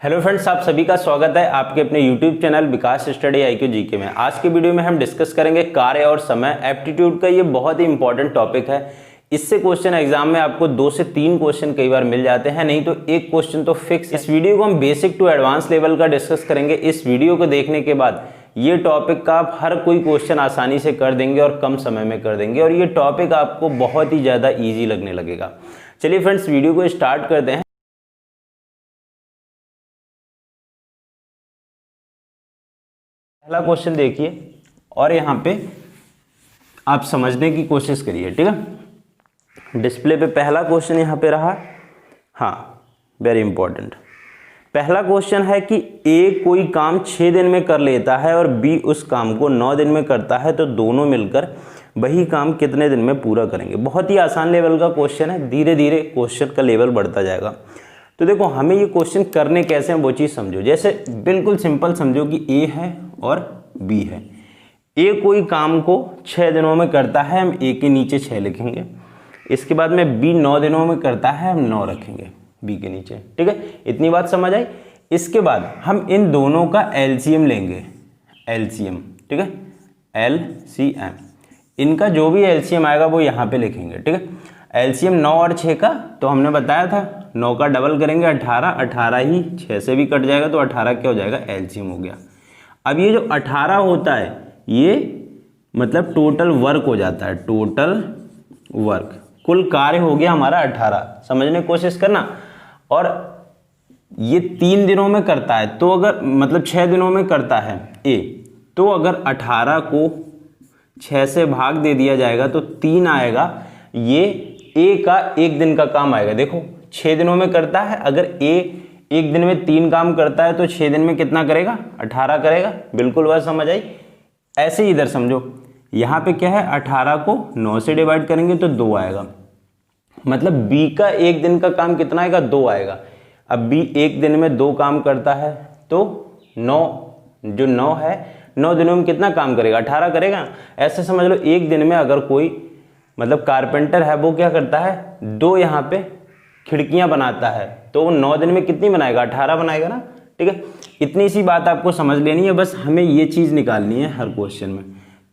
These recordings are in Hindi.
हेलो फ्रेंड्स, आप सभी का स्वागत है आपके अपने यूट्यूब चैनल विकास स्टडी IQ जीके में। आज के वीडियो में हम डिस्कस करेंगे कार्य और समय एप्टीट्यूड का। ये बहुत ही इंपॉर्टेंट टॉपिक है। इससे क्वेश्चन एग्जाम में आपको 2 से 3 क्वेश्चन कई बार मिल जाते हैं, नहीं तो एक क्वेश्चन तो फिक्स। इस वीडियो को हम बेसिक टू एडवांस लेवल का डिस्कस करेंगे। इस वीडियो को देखने के बाद ये टॉपिक का आप हर कोई क्वेश्चन आसानी से कर देंगे और कम समय में कर देंगे, और ये टॉपिक आपको बहुत ही ज़्यादा ईजी लगने लगेगा। चलिए फ्रेंड्स, वीडियो को स्टार्ट करते हैं। पहला क्वेश्चन देखिए और यहाँ पे आप समझने की कोशिश करिए, ठीक है। डिस्प्ले पे पहला क्वेश्चन यहाँ पे रहा। हाँ, वेरी इंपॉर्टेंट। पहला क्वेश्चन है कि ए कोई काम 6 दिन में कर लेता है और बी उस काम को 9 दिन में करता है, तो दोनों मिलकर वही काम कितने दिन में पूरा करेंगे। बहुत ही आसान लेवल का क्वेश्चन है, धीरे धीरे क्वेश्चन का लेवल बढ़ता जाएगा। तो देखो, हमें ये क्वेश्चन करने कैसे हैं वो चीज़ समझो। जैसे बिल्कुल सिंपल समझो कि ए है और बी है। ए कोई काम को 6 दिनों में करता है, हम ए के नीचे 6 लिखेंगे। इसके बाद में बी 9 दिनों में करता है, हम 9 रखेंगे बी के नीचे, ठीक है। इतनी बात समझ आई। इसके बाद हम इन दोनों का एलसीएम लेंगे, एलसीएम, ठीक है, एलसीएम। इनका जो भी एलसीएम आएगा वो यहाँ पे लिखेंगे, ठीक है। एलसीएम 9 और 6 का तो हमने बताया था, 9 का डबल करेंगे 18, 18 ही 6 से भी कट जाएगा, तो 18 क्या हो जाएगा, एलसीएम हो गया। अब ये जो 18 होता है ये मतलब टोटल वर्क हो जाता है, टोटल वर्क, कुल कार्य हो गया हमारा 18। समझने की कोशिश करना। और ये 3 दिनों में करता है, तो अगर मतलब 6 दिनों में करता है ए, तो अगर 18 को 6 से भाग दे दिया जाएगा तो 3 आएगा। ये ए का 1 दिन का काम आएगा। देखो, 6 दिनों में करता है, अगर ए 1 दिन में 3 काम करता है तो 6 दिन में कितना करेगा, 18 करेगा। बिल्कुल बात समझ आई। ऐसे ही इधर समझो, यहाँ पे क्या है, 18 को 9 से डिवाइड करेंगे तो 2 आएगा। मतलब बी का 1 दिन का काम कितना आएगा, 2 आएगा। अब बी 1 दिन में 2 काम करता है तो 9, जो 9 है, 9 दिनों में कितना काम करेगा, 18 करेगा। ऐसे समझ लो, 1 दिन में अगर कोई मतलब कारपेंटर है, वो क्या करता है, 2 यहाँ पे खिड़कियां बनाता है, तो वो 9 दिन में कितनी बनाएगा, 18 बनाएगा ना, ठीक है। इतनी सी बात आपको समझ लेनी है, बस हमें ये चीज़ निकालनी है हर क्वेश्चन में।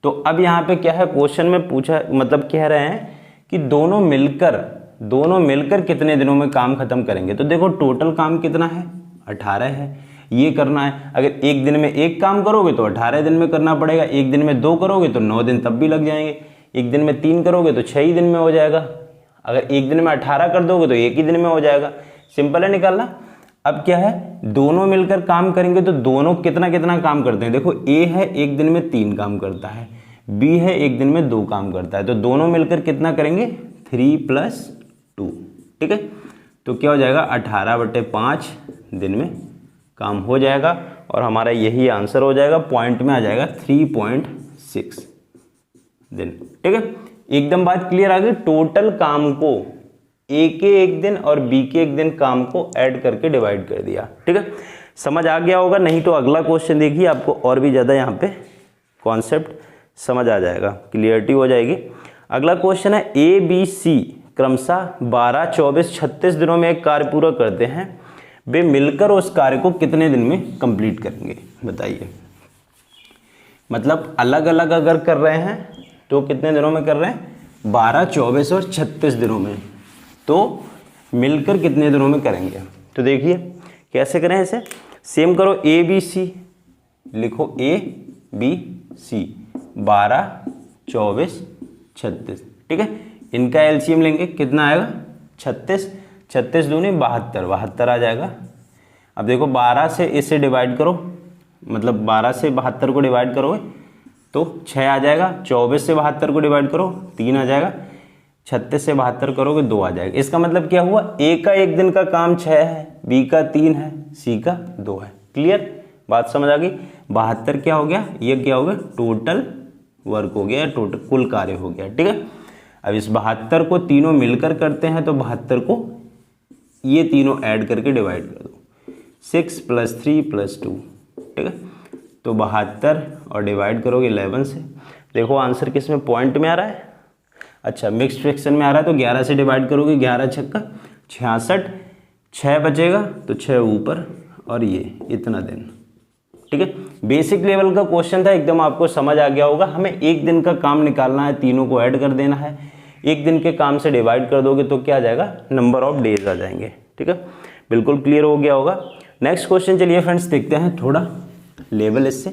तो अब यहाँ पे क्या है, क्वेश्चन में पूछा मतलब कह रहे हैं कि दोनों मिलकर कितने दिनों में काम खत्म करेंगे। तो देखो, टोटल काम कितना है, 18 है। ये करना है, अगर 1 दिन में 1 काम करोगे तो 18 दिन में करना पड़ेगा, 1 दिन में 2 करोगे तो 9 दिन तब भी लग जाएंगे, 1 दिन में 3 करोगे तो 6 ही दिन में हो जाएगा, अगर 1 दिन में 18 कर दोगे तो 1 ही दिन में हो जाएगा। सिंपल है निकालना। अब क्या है, दोनों मिलकर काम करेंगे तो दोनों कितना कितना काम करते हैं। देखो, ए है 1 दिन में 3 काम करता है, बी है 1 दिन में 2 काम करता है, तो दोनों मिलकर कितना करेंगे, 3 + 2, ठीक है। तो क्या हो जाएगा, 18/5 दिन में काम हो जाएगा, और हमारा यही आंसर हो जाएगा। पॉइंट में आ जाएगा 3.6 दिन, ठीक है। एकदम बात क्लियर आ गई। टोटल काम को ए के 1 दिन और बी के 1 दिन काम को ऐड करके डिवाइड कर दिया, ठीक है। समझ आ गया होगा, नहीं तो अगला क्वेश्चन देखिए, आपको और भी ज़्यादा यहाँ पे कॉन्सेप्ट समझ आ जाएगा, क्लियरिटी हो जाएगी। अगला क्वेश्चन है, ए बी सी क्रमशः 12, 24, 36 दिनों में एक कार्य पूरा करते हैं, वे मिलकर उस कार्य को कितने दिन में कंप्लीट करेंगे, बताइए। मतलब अलग अलग अगर कर रहे हैं तो कितने दिनों में कर रहे हैं, 12, 24 और 36 दिनों में, तो मिलकर कितने दिनों में करेंगे। तो देखिए कैसे करें इसे, सेम करो, ए बी सी लिखो, ए बी सी 12, 24, 36, ठीक है। इनका एलसीएम लेंगे, कितना आएगा, 36, 36 दूनी 72, 72 आ जाएगा। अब देखो, 12 से इसे डिवाइड करो, मतलब 12 से 72 को डिवाइड करोगे तो 6 आ जाएगा, 24 से 72 को डिवाइड करो 3 आ जाएगा, 36 से 72 करोगे 2 आ जाएगा। इसका मतलब क्या हुआ, ए का 1 दिन का काम 6 है, बी का 3 है, सी का 2 है। क्लियर बात समझ आ गई। 72 क्या हो गया, ये क्या हो गया, टोटल वर्क हो गया, टोटल कुल कार्य हो गया, ठीक है। अब इस 72 को तीनों मिलकर करते हैं, तो 72 को ये तीनों ऐड करके डिवाइड कर दो, 6 + 3 + 2, ठीक है। तो 72 और डिवाइड करोगे 11 से। देखो आंसर किस में, पॉइंट में आ रहा है, अच्छा मिक्स्ड फ्रैक्शन में आ रहा है, तो 11 से डिवाइड करोगे, 11 × 6 = 66, 6 बचेगा तो 6 ऊपर और ये इतना दिन। ठीक है, बेसिक लेवल का क्वेश्चन था, एकदम आपको समझ आ गया होगा। हमें एक दिन का काम निकालना है, तीनों को ऐड कर देना है, एक दिन के काम से डिवाइड कर दोगे तो क्या आ जाएगा, नंबर ऑफ डेज आ जाएंगे। ठीक है, बिल्कुल क्लियर हो गया होगा। नेक्स्ट क्वेश्चन चलिए फ्रेंड्स देखते हैं, थोड़ा लेवल इससे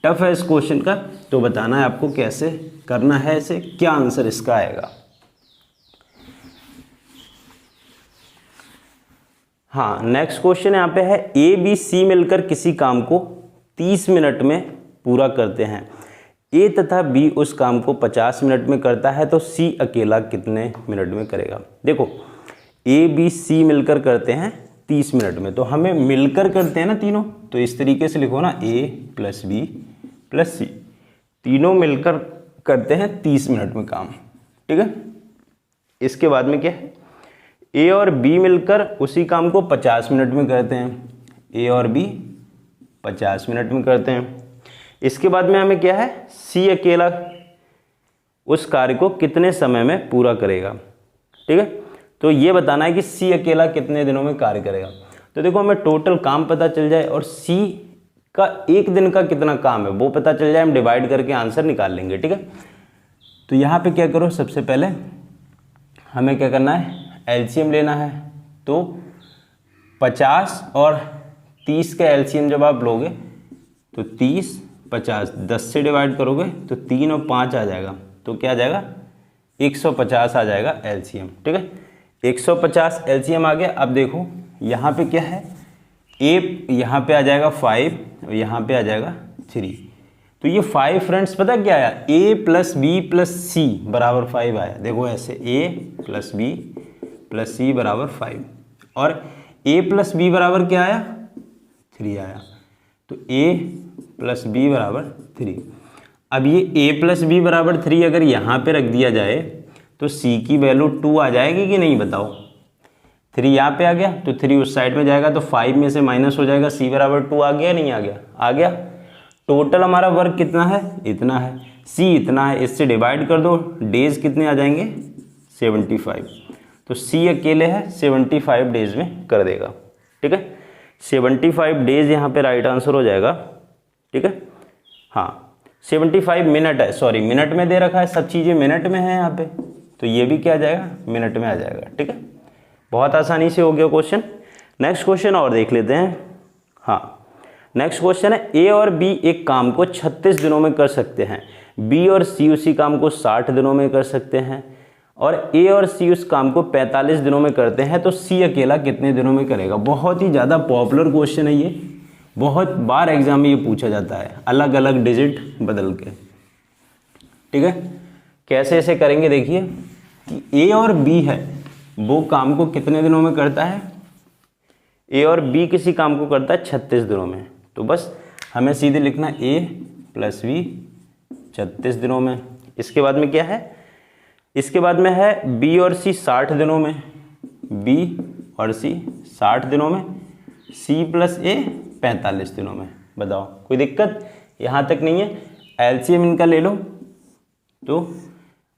टफ है इस क्वेश्चन का, तो बताना है आपको कैसे करना है इसे, क्या आंसर इसका आएगा। हाँ, नेक्स्ट क्वेश्चन यहाँ पे है, ए बी सी मिलकर किसी काम को 30 मिनट में पूरा करते हैं। ए तथा बी उस काम को 50 मिनट में करता है, तो सी अकेला कितने मिनट में करेगा। देखो, ए बी सी मिलकर करते हैं 30 मिनट में, तो हमें मिलकर करते हैं ना तीनों, तो इस तरीके से लिखो ना, ए प्लस बी प्लस सी, तीनों मिलकर करते हैं 30 मिनट में काम। ठीक है, इसके बाद में क्या है, ए और बी मिलकर उसी काम को 50 मिनट में करते हैं, ए और बी 50 मिनट में करते हैं। इसके बाद में हमें क्या है, सी अकेला उस कार्य को कितने समय में पूरा करेगा। ठीक है, तो ये बताना है कि सी अकेला कितने दिनों में कार्य करेगा। तो देखो, हमें टोटल काम पता चल जाए और सी का एक दिन का कितना काम है वो पता चल जाए, हम डिवाइड करके आंसर निकाल लेंगे। ठीक है, तो यहाँ पे क्या करो, सबसे पहले हमें क्या करना है, एलसीएम लेना है। तो 50 और 30 का एलसीएम जब आप लोगे तो 30 50 10 से डिवाइड करोगे तो 3 और 5 आ जाएगा, तो क्या आ जाएगा, 150 आ जाएगा एलसीएम। ठीक है, 150 एलसीएम आ गया। अब देखो यहाँ पे क्या है, ए यहाँ पे आ जाएगा 5 और यहाँ पे आ जाएगा 3, तो ये 5 फ्रेंड्स पता क्या आया, ए प्लस बी प्लस सी बराबर 5 आया। देखो ऐसे, ए प्लस बी प्लस सी बराबर 5, और ए प्लस बी बराबर क्या आया, 3 आया, तो ए प्लस बी बराबर 3। अब ये a प्लस बी बराबर 3 अगर यहाँ पे रख दिया जाए तो c की वैल्यू 2 आ जाएगी कि नहीं, बताओ। 3 यहाँ पे आ गया तो 3 उस साइड में जाएगा, तो 5 में से माइनस हो जाएगा, c बराबर 2 आ गया, नहीं आ गया, आ गया। टोटल हमारा वर्क कितना है, इतना है, c इतना है, इससे डिवाइड कर दो, डेज कितने आ जाएंगे, 75, तो c अकेले है 75 डेज में कर देगा। ठीक है, 75 डेज यहाँ पे राइट आंसर हो जाएगा। ठीक है, हाँ 75 मिनट है, सॉरी मिनट में दे रखा है, सब चीज़ें मिनट में है यहाँ पे, तो ये भी क्या आ जाएगा, मिनट में आ जाएगा। ठीक है, बहुत आसानी से हो गया क्वेश्चन। नेक्स्ट क्वेश्चन और देख लेते हैं। हाँ, नेक्स्ट क्वेश्चन है, ए और बी एक काम को 36 दिनों में कर सकते हैं, बी और सी उसी काम को 60 दिनों में कर सकते हैं, और ए और सी उस काम को 45 दिनों में करते हैं, तो सी अकेला कितने दिनों में करेगा। बहुत ही ज़्यादा पॉपुलर क्वेश्चन है ये, बहुत बार एग्जाम में ये पूछा जाता है, अलग अलग डिजिट बदल के। ठीक है, कैसे ऐसे करेंगे, देखिए कि ए और बी है वो काम को कितने दिनों में करता है, ए और बी किसी काम को करता है 36 दिनों में, तो बस हमें सीधे लिखना ए प्लस बी 36 दिनों में। इसके बाद में क्या है, इसके बाद में है बी और सी 60 दिनों में, बी और सी 60 दिनों में, सी प्लस ए 45 दिनों में। बताओ, कोई दिक्कत यहाँ तक नहीं है। एलसीएम इनका ले लो, तो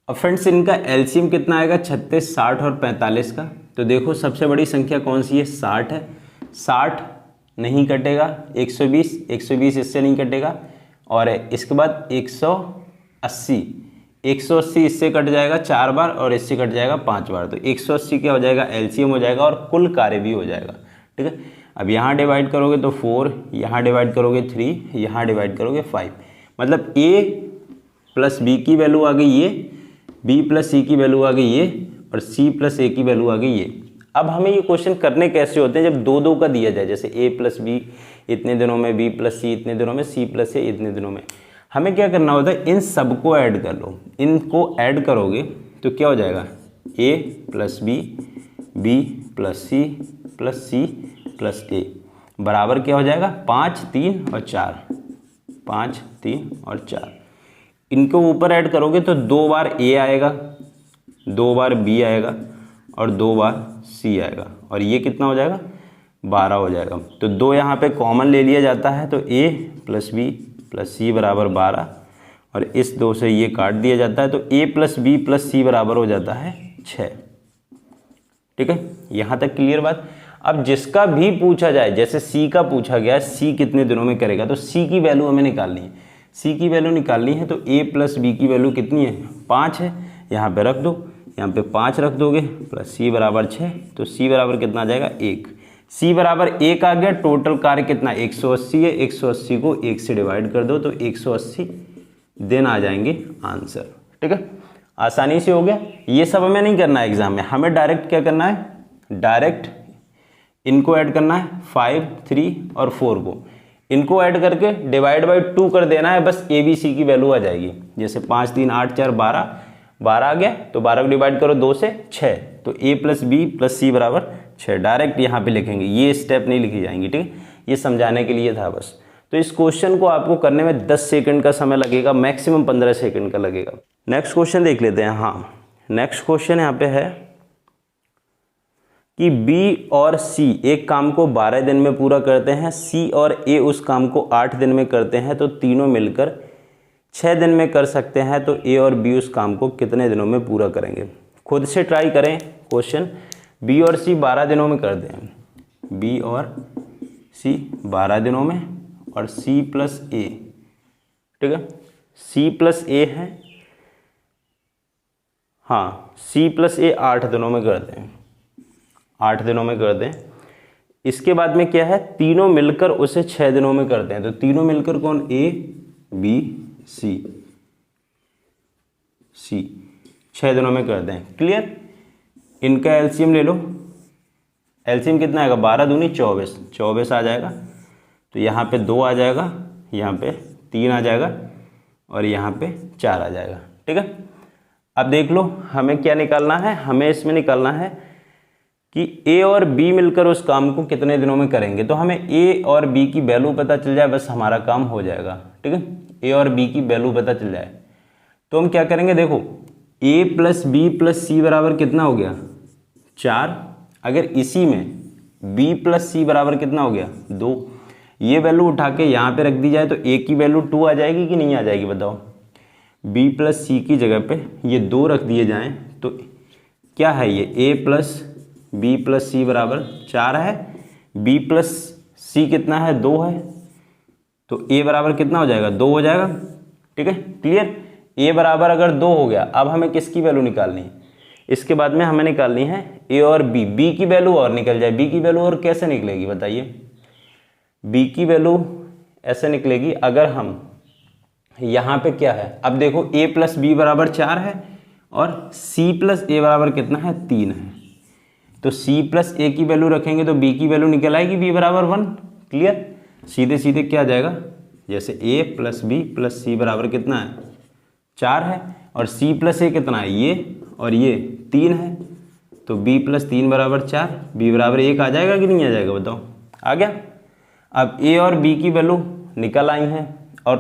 अब फ्रेंड्स इनका एलसीएम कितना आएगा, 36, 60 और 45 का। तो देखो सबसे बड़ी संख्या कौन सी है, 60 है, 60 नहीं कटेगा, 120 120 इससे नहीं कटेगा, और इसके बाद 180 180 इससे कट जाएगा 4 बार और इससे कट जाएगा 5 बार, तो 180 क्या हो जाएगा, एलसीएम हो जाएगा और कुल कार्य भी हो जाएगा। ठीक है, अब यहाँ डिवाइड करोगे तो 4, यहाँ डिवाइड करोगे 3, यहाँ डिवाइड करोगे 5, मतलब a प्लस बी की वैल्यू आ गई ये, b प्लस सी की वैल्यू आ गई ये, और c प्लस ए की वैल्यू आ गई ये। अब हमें ये क्वेश्चन करने कैसे होते हैं, जब दो दो का दिया जाए, जैसे a प्लस बी इतने दिनों में, b प्लस सी इतने दिनों में, c प्लस ए इतने दिनों में। हमें क्या करना होता है, इन सबको ऐड कर लो, इनको ऐड करोगे तो क्या हो जाएगा, a plus B, b plus C plus C plus A बराबर क्या हो जाएगा, 5 3 और 4, 5 3 और 4। इनको ऊपर ऐड करोगे तो 2 बार ए आएगा, 2 बार बी आएगा और 2 बार सी आएगा, और ये कितना हो जाएगा, 12 हो जाएगा। तो 2 यहाँ पे कॉमन ले लिया जाता है, तो a प्लस बी प्लस सी बराबर 12, और इस 2 से ये काट दिया जाता है, तो a प्लस बी प्लस सी बराबर हो जाता है 6। ठीक है, यहाँ तक क्लियर बात। अब जिसका भी पूछा जाए, जैसे सी का पूछा गया, सी कितने दिनों में करेगा, तो सी की वैल्यू हमें निकालनी है। सी की वैल्यू निकालनी है तो ए प्लस बी की वैल्यू कितनी है, 5 है। यहाँ पे रख दो, यहाँ पे 5 रख दोगे, प्लस सी बराबर 6, तो सी बराबर कितना आ जाएगा 1। सी बराबर 1 आ गया। टोटल कार्य कितना 180 है। 180 को 1 से डिवाइड कर दो तो 180 दिन आ जाएंगे आंसर। ठीक है, आसानी से हो गया। ये सब हमें नहीं करना है एग्जाम में, हमें डायरेक्ट क्या करना है, डायरेक्ट इनको ऐड करना है, 5, 3 और 4 को इनको ऐड करके डिवाइड बाई 2 कर देना है, बस ए बी सी की वैल्यू आ जाएगी। जैसे 5 3 8 4 12, 12 आ गया तो 12 को डिवाइड करो 2 से 6, तो ए प्लस बी प्लस सी बराबर 6। डायरेक्ट यहाँ पे लिखेंगे, ये स्टेप नहीं लिखी जाएंगी। ठीक है, ये समझाने के लिए था बस। तो इस क्वेश्चन को आपको करने में 10 सेकंड का समय लगेगा, मैक्सिमम 15 सेकंड का लगेगा। नेक्स्ट क्वेश्चन देख लेते हैं। हाँ, नेक्स्ट क्वेश्चन यहाँ पे है कि बी और सी एक काम को 12 दिन में पूरा करते हैं, सी और ए उस काम को 8 दिन में करते हैं, तो तीनों मिलकर 6 दिन में कर सकते हैं, तो ए और बी उस काम को कितने दिनों में पूरा करेंगे। खुद से ट्राई करें क्वेश्चन। बी और सी 12 दिनों में कर दें, बी और सी 12 दिनों में, और सी प्लस ए, ठीक है, सी प्लस ए है, हाँ सी प्लस ए 8 दिनों में कर दें, 8 दिनों में कर दें। इसके बाद में क्या है, तीनों मिलकर उसे 6 दिनों में करते हैं, तो तीनों मिलकर कौन, ए बी सी, सी 6 दिनों में कर दें। क्लियर, इनका एलसीएम ले लो। एलसीएम कितना आएगा, 12 दूनी 24, 24 आ जाएगा। तो यहाँ पे 2 आ जाएगा, यहाँ पे 3 आ जाएगा, और यहाँ पे 4 आ जाएगा। ठीक है, अब देख लो हमें क्या निकालना है, हमें इसमें निकालना है कि ए और बी मिलकर उस काम को कितने दिनों में करेंगे। तो हमें ए और बी की वैल्यू पता चल जाए, बस हमारा काम हो जाएगा। ठीक है, ए और बी की वैल्यू पता चल जाए तो हम क्या करेंगे, देखो ए प्लस बी प्लस सी बराबर कितना हो गया, 4। अगर इसी में बी प्लस सी बराबर कितना हो गया, 2, ये वैल्यू उठा के यहाँ पे रख दी जाए तो ए की वैल्यू 2 आ जाएगी कि नहीं आ जाएगी, बताओ। बी प्लस सी की जगह पे ये 2 रख दिए जाएं तो क्या है, ये ए प्लस बी प्लस सी बराबर 4 है, बी प्लस सी कितना है, 2 है, तो ए बराबर कितना हो जाएगा, 2 हो जाएगा। ठीक है, क्लियर। ए बराबर अगर 2 हो गया, अब हमें किसकी वैल्यू निकालनी है, इसके बाद में हमें निकालनी है ए और बी। बी की वैल्यू और निकल जाए, बी की वैल्यू और कैसे निकलेगी बताइए। बी की वैल्यू ऐसे निकलेगी, अगर हम यहाँ पे क्या है, अब देखो ए प्लस बी बराबर 4 है और सी प्लस ए बराबर कितना है, 3 है, तो सी प्लस ए की वैल्यू रखेंगे तो बी की वैल्यू निकल आएगी, बी बराबर 1। क्लियर, सीधे सीधे क्या आ जाएगा, जैसे ए प्लस बी प्लस सी बराबर कितना है, 4 है, और सी प्लस ए कितना है, ये और ये 3 है, तो बी प्लस 3 बराबर 4, बी बराबर 1 आ जाएगा कि नहीं आ जाएगा, बताओ। आ गया। अब ए और बी की वैल्यू निकल आई हैं, और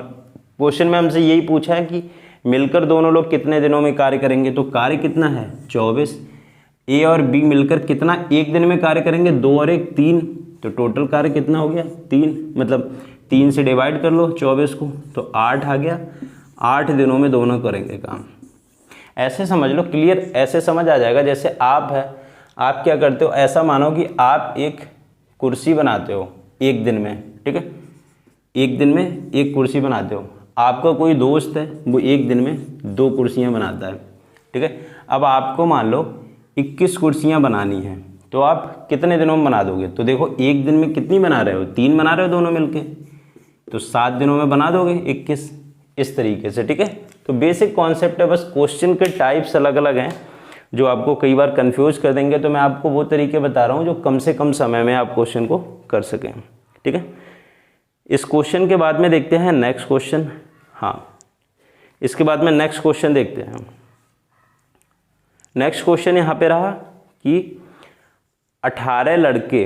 क्वेश्चन में हमसे यही पूछा है कि मिलकर दोनों लोग कितने दिनों में कार्य करेंगे, तो कार्य कितना है 24। ए और बी मिलकर कितना एक दिन में कार्य करेंगे, 2 और 1 3, तो टोटल कार्य कितना हो गया 3, मतलब 3 से डिवाइड कर लो 24 को, तो 8 आ गया। 8 दिनों में दोनों करेंगे काम। ऐसे समझ लो, क्लियर, ऐसे समझ आ जाएगा। जैसे आप है, आप क्या करते हो, ऐसा मानो कि आप एक कुर्सी बनाते हो एक दिन में। ठीक है, एक दिन में एक कुर्सी बनाते हो। आपका कोई दोस्त है, वो एक दिन में 2 कुर्सियाँ बनाता है। ठीक है, अब आपको मान लो 21 कुर्सियाँ बनानी हैं, तो आप कितने दिनों में बना दोगे, तो देखो एक दिन में कितनी बना रहे हो, 3 बना रहे हो दोनों मिलके, तो 7 दिनों में बना दोगे 21, इस तरीके से। ठीक है, तो बेसिक कॉन्सेप्ट है, बस क्वेश्चन के टाइप्स अलग अलग हैं जो आपको कई बार कंफ्यूज कर देंगे, तो मैं आपको वो तरीके बता रहा हूँ जो कम से कम समय में आप क्वेश्चन को कर सकें। ठीक है, इस क्वेश्चन के बाद में देखते हैं नेक्स्ट क्वेश्चन। हाँ, इसके बाद में नेक्स्ट क्वेश्चन देखते हैं। नेक्स्ट क्वेश्चन यहाँ पे रहा कि 18 लड़के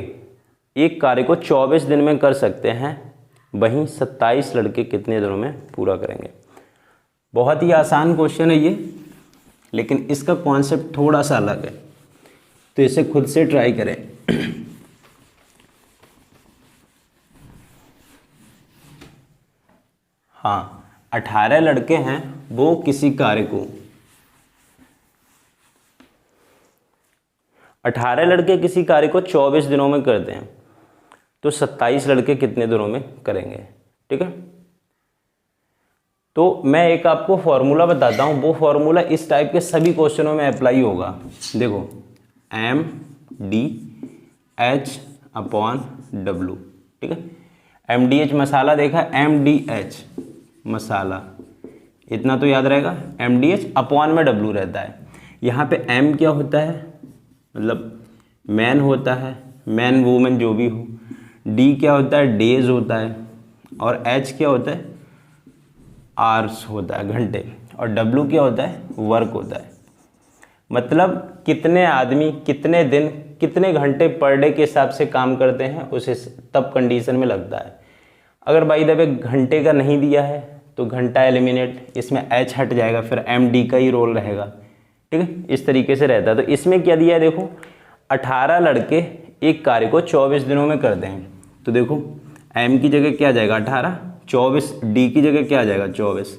एक कार्य को 24 दिन में कर सकते हैं, वहीं 27 लड़के कितने दिनों में पूरा करेंगे। बहुत ही आसान क्वेश्चन है ये, लेकिन इसका कॉन्सेप्ट थोड़ा सा अलग है, तो इसे खुद से ट्राई करें। हाँ, 18 लड़के हैं, वो किसी कार्य को 18 लड़के किसी कार्य को 24 दिनों में करते हैं तो 27 लड़के कितने दिनों में करेंगे, ठीक है। तो मैं एक आपको फॉर्मूला बताता हूँ, वो फॉर्मूला इस टाइप के सभी क्वेश्चनों में अप्लाई होगा। देखो MDH/W, ठीक है। MDH मसाला देखा, MDH मसाला इतना तो याद रहेगा, MDH अपॉन में W रहता है। यहाँ पे M क्या होता है, मतलब मैन होता है, मैन वूमेन जो भी हो। D क्या होता है, डेज होता है। और H क्या होता है, आवर्स होता है, घंटे। और W क्या होता है, वर्क होता है। मतलब कितने आदमी कितने दिन कितने घंटे पर डे के हिसाब से काम करते हैं, उसे तब कंडीशन में लगता है। अगर बाई द वे घंटे का नहीं दिया है तो घंटा एलिमिनेट, इसमें H हट जाएगा, फिर MD का ही रोल रहेगा, ठीक है। इस तरीके से रहता है। तो इसमें क्या दिया है, देखो 18 लड़के एक कार्य को 24 दिनों में करते हैं। तो देखो M की जगह क्या आ जाएगा 18, 24, D की जगह क्या आ जाएगा 24।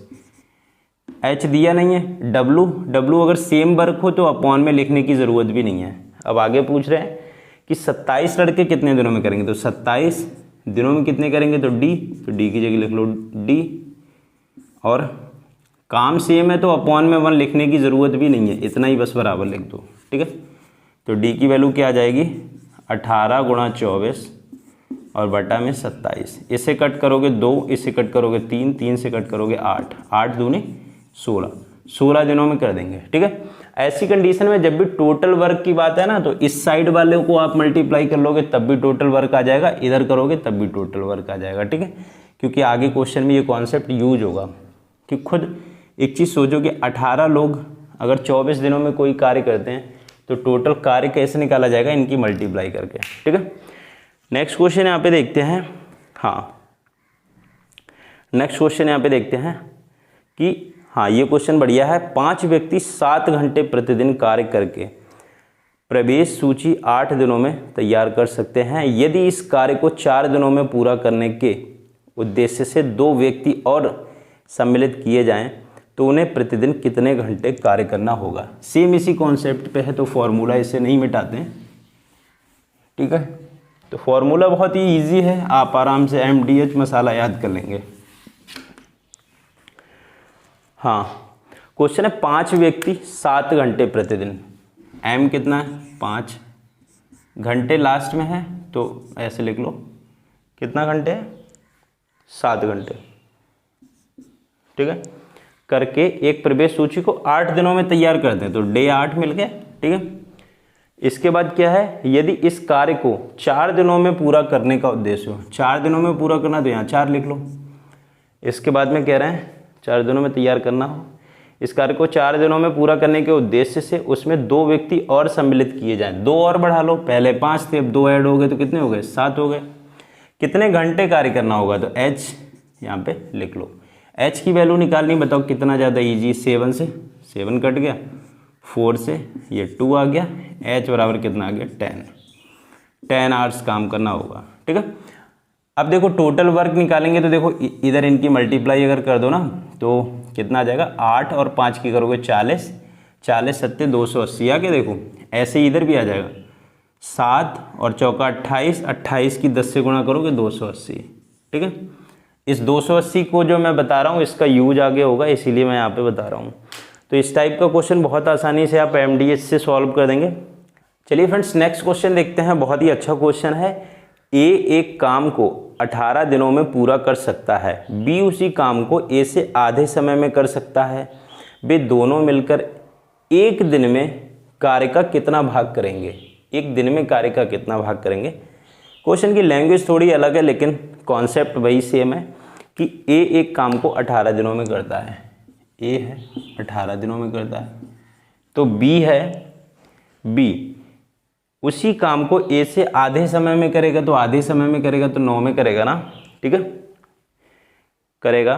H दिया नहीं है, W अगर सेम वर्क हो तो अपॉन में लिखने की ज़रूरत भी नहीं है। अब आगे पूछ रहे हैं कि 27 लड़के कितने दिनों में करेंगे, तो 27 दिनों में कितने करेंगे, तो D, तो D की जगह लिख लो D। और काम सेम है तो अपॉन में 1 लिखने की ज़रूरत भी नहीं है, इतना ही बस बराबर लिख दो, ठीक है। तो D की वैल्यू क्या आ जाएगी, 18 × 24 और बटा में 27। इसे कट करोगे 2, इसे कट करोगे 3, 3 से कट करोगे 8, 8 दूनी 16, 16 दिनों में कर देंगे, ठीक है। ऐसी कंडीशन में जब भी टोटल वर्क की बात है ना, तो इस साइड वाले को आप मल्टीप्लाई कर लोगे तब भी टोटल वर्क आ जाएगा, इधर करोगे तब भी टोटल वर्क आ जाएगा, ठीक है। क्योंकि आगे क्वेश्चन में ये कॉन्सेप्ट यूज होगा कि खुद एक चीज़ सोचो कि 18 लोग अगर 24 दिनों में कोई कार्य करते हैं तो टोटल कार्य कैसे निकाला जाएगा, इनकी मल्टीप्लाई करके, ठीक है। नेक्स्ट क्वेश्चन यहाँ पे देखते हैं। हाँ, नेक्स्ट क्वेश्चन यहाँ पे देखते हैं कि हाँ, ये क्वेश्चन बढ़िया है। 5 व्यक्ति 7 घंटे प्रतिदिन कार्य करके प्रवेश सूची 8 दिनों में तैयार कर सकते हैं। यदि इस कार्य को 4 दिनों में पूरा करने के उद्देश्य से 2 व्यक्ति और सम्मिलित किए जाएं तो उन्हें प्रतिदिन कितने घंटे कार्य करना होगा। सेम इसी कॉन्सेप्ट पे है, तो फॉर्मूला इसे नहीं मिटाते हैं, ठीक है। तो फॉर्मूला बहुत ही इजी है, आप आराम से MDH मसाला याद कर लेंगे। हाँ, क्वेश्चन है 5 व्यक्ति 7 घंटे प्रतिदिन, M कितना है 5, घंटे लास्ट में है तो ऐसे लिख लो, कितना घंटे है 7 घंटे, ठीक है। करके एक प्रवेश सूची को 8 दिनों में तैयार करते हैं, तो डे 8 मिल गया, ठीक है। इसके बाद क्या है, यदि इस कार्य को 4 दिनों में पूरा करने का उद्देश्य हो, 4 दिनों में पूरा करना, तो यहाँ 4 लिख लो। इसके बाद में कह रहे हैं 4 दिनों में तैयार करना हो, इस कार्य को 4 दिनों में पूरा करने के उद्देश्य से उसमें 2 व्यक्ति और सम्मिलित किए जाएं, 2 और बढ़ा लो, पहले 5 थे अब 2 ऐड हो गए तो कितने हो गए 7 हो गए। कितने घंटे कार्य करना होगा, तो H यहाँ पे लिख लो। H की वैल्यू निकालनी, बताओ कितना ज़्यादा ईजी, 7 से 7 कट गया, 4 से ये 2 आ गया, H बराबर कितना आ गया 10 आवर्स काम करना होगा, ठीक है। अब देखो टोटल वर्क निकालेंगे तो देखो इधर इनकी मल्टीप्लाई अगर कर दो ना तो कितना आ जाएगा, 8 और 5 की करोगे 40, 40 सत्ते 280 आ गया। देखो ऐसे इधर भी आ जाएगा, 7 और चौका 28, 28 की 10 से गुणा करोगे 280, ठीक है। इस 280 को जो मैं बता रहा हूँ इसका यूज आगे होगा, इसीलिए मैं यहाँ पे बता रहा हूँ। तो इस टाइप का क्वेश्चन बहुत आसानी से आप MDH से सॉल्व कर देंगे। चलिए फ्रेंड्स, नेक्स्ट क्वेश्चन देखते हैं। बहुत ही अच्छा क्वेश्चन है। A एक काम को 18 दिनों में पूरा कर सकता है, B उसी काम को A से आधे समय में कर सकता है। वे दोनों मिलकर एक दिन में कार्य का कितना भाग करेंगे, एक दिन में कार्य का कितना भाग करेंगे। क्वेश्चन की लैंग्वेज थोड़ी अलग है लेकिन कॉन्सेप्ट वही सेम है कि A एक काम को 18 दिनों में करता है, A है 18 दिनों में करता है, तो B है, B उसी काम को A से आधे समय में करेगा, तो आधे समय में करेगा तो 9 में करेगा ना, ठीक है, करेगा।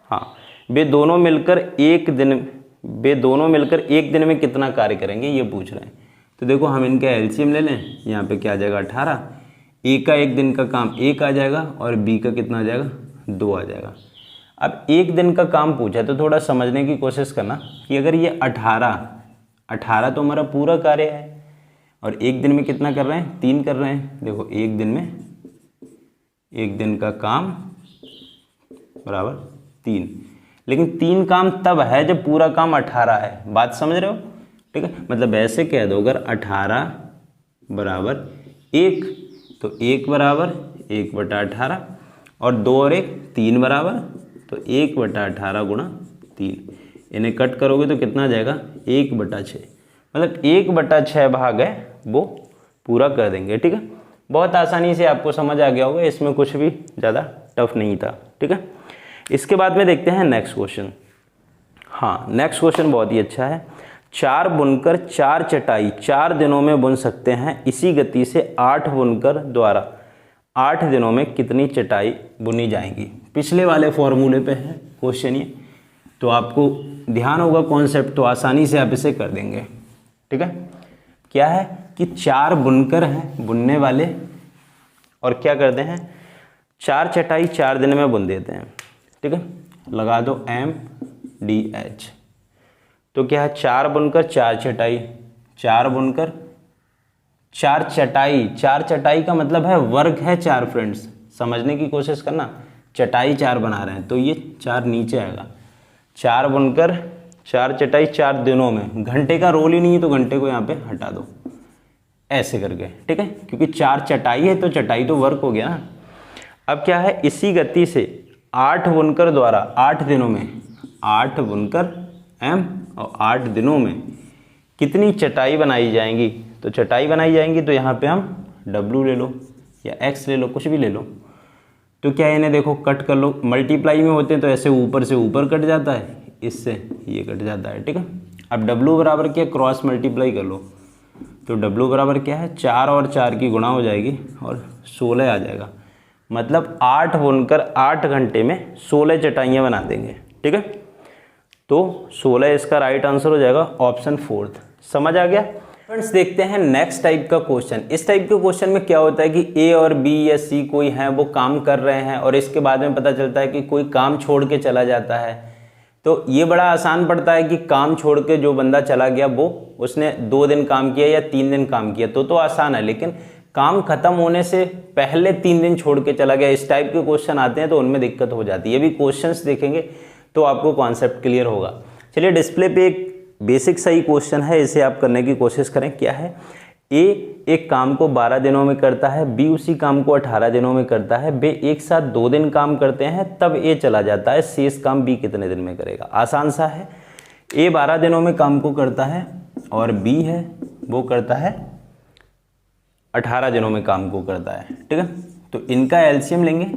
हाँ, वे दोनों मिलकर एक दिन में कितना कार्य करेंगे ये पूछ रहे हैं। तो देखो हम इनका एलसीएम ले लें, यहाँ पे क्या आ जाएगा 18, A का एक दिन का काम 1 आ जाएगा और B का कितना आ जाएगा 2 आ जाएगा। अब एक दिन का काम पूछा है तो थोड़ा समझने की कोशिश करना कि अगर ये 18 तो हमारा पूरा कार्य है, और एक दिन में कितना कर रहे हैं, 3 कर रहे हैं। देखो एक दिन में, एक दिन का काम बराबर 3, लेकिन 3 काम तब है जब पूरा काम 18 है। बात समझ रहे हो? ठीक है, मतलब ऐसे कह दो, अगर 18 बराबर 1 तो 1 बराबर 1/18 और 2 और 1 3 बराबर, तो 1/18 गुणा 3। इन्हें कट करोगे तो कितना आ जाएगा, 1/6। मतलब 1/6 भाग है वो पूरा कर देंगे। ठीक है, बहुत आसानी से आपको समझ आ गया होगा, इसमें कुछ भी ज़्यादा टफ नहीं था। ठीक है, इसके बाद में देखते हैं नेक्स्ट क्वेश्चन। हाँ, नेक्स्ट क्वेश्चन बहुत ही अच्छा है। 4 बुनकर 4 चटाई 4 दिनों में बुन सकते हैं, इसी गति से 8 बुनकर द्वारा 8 दिनों में कितनी चटाई बुनी जाएंगी। पिछले वाले फॉर्मूले पे है क्वेश्चन ये, तो आपको ध्यान होगा कॉन्सेप्ट, तो आसानी से आप इसे कर देंगे। ठीक है, क्या है कि 4 बुनकर हैं, बुनने वाले, और क्या करते हैं, 4 चटाई 4 दिन में बुन देते हैं। ठीक है, लगा दो MDH। तो क्या है, 4 बुनकर 4 चटाई, 4 बुनकर 4 चटाई। 4 चटाई का मतलब है वर्ग है 4। फ्रेंड्स समझने की कोशिश करना, चटाई 4 बना रहे हैं तो ये 4 नीचे आएगा। 4 बुनकर 4 चटाई 4 दिनों में, घंटे का रोल ही नहीं है तो घंटे को यहाँ पे हटा दो ऐसे करके। ठीक है, क्योंकि 4 चटाई है तो चटाई तो वर्क हो गया ना। अब क्या है, इसी गति से 8 बुनकर द्वारा 8 दिनों में, 8 बुनकर M और 8 दिनों में कितनी चटाई बनाई जाएंगी। तो चटाई बनाई जाएंगी तो यहाँ पे हम W ले लो या X ले लो, कुछ भी ले लो। तो क्या है, इन्हें देखो कट कर लो, मल्टीप्लाई में होते हैं तो ऐसे ऊपर से ऊपर कट जाता है, इससे ये कट जाता है। ठीक है, अब W बराबर क्या, क्रॉस मल्टीप्लाई कर लो, तो W बराबर क्या है, 4 और 4 की गुणा हो जाएगी और 16 आ जाएगा। मतलब 8 बुनकर 8 घंटे में 16 चटाइयाँ बना देंगे। ठीक है, तो 16 इसका राइट आंसर हो जाएगा, ऑप्शन 4। समझ आ गया? फ्रेंड्स देखते हैं नेक्स्ट टाइप का क्वेश्चन। इस टाइप के क्वेश्चन में क्या होता है कि A और B या C कोई है वो काम कर रहे हैं और इसके बाद में पता चलता है कि कोई काम छोड़ के चला जाता है। तो ये बड़ा आसान पड़ता है कि काम छोड़ के जो बंदा चला गया वो उसने 2 दिन काम किया या 3 दिन काम किया तो आसान है, लेकिन काम खत्म होने से पहले 3 दिन छोड़ के चला गया, इस टाइप के क्वेश्चन आते हैं तो उनमें दिक्कत हो जाती है। ये भी क्वेश्चंस देखेंगे तो आपको कॉन्सेप्ट क्लियर होगा। चलिए, डिस्प्ले पे एक बेसिक सही क्वेश्चन है, इसे आप करने की कोशिश करें। क्या है, A एक काम को 12 दिनों में करता है, B उसी काम को 18 दिनों में करता है, वे एक साथ 2 दिन काम करते हैं, तब A चला जाता है, शेष काम B कितने दिन में करेगा। आसान सा है, A 12 दिनों में काम को करता है और B है वो करता है 18 दिनों में काम को करता है। ठीक है, तो इनका एलसीएम लेंगे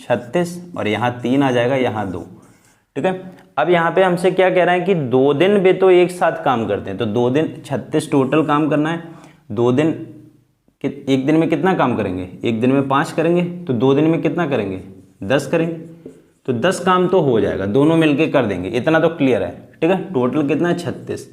36 और यहाँ 3 आ जाएगा, यहाँ 2। ठीक है, अब यहाँ पे हमसे क्या कह रहे हैं कि 2 दिन वे तो एक साथ काम करते हैं, तो 2 दिन 36 टोटल काम करना है। 2 दिन एक दिन में कितना काम करेंगे, एक दिन में 5 करेंगे, तो 2 दिन में कितना करेंगे, 10 करेंगे। तो 10 काम तो हो जाएगा, दोनों मिलके कर देंगे, इतना तो क्लियर है। ठीक है, टोटल कितना है 36।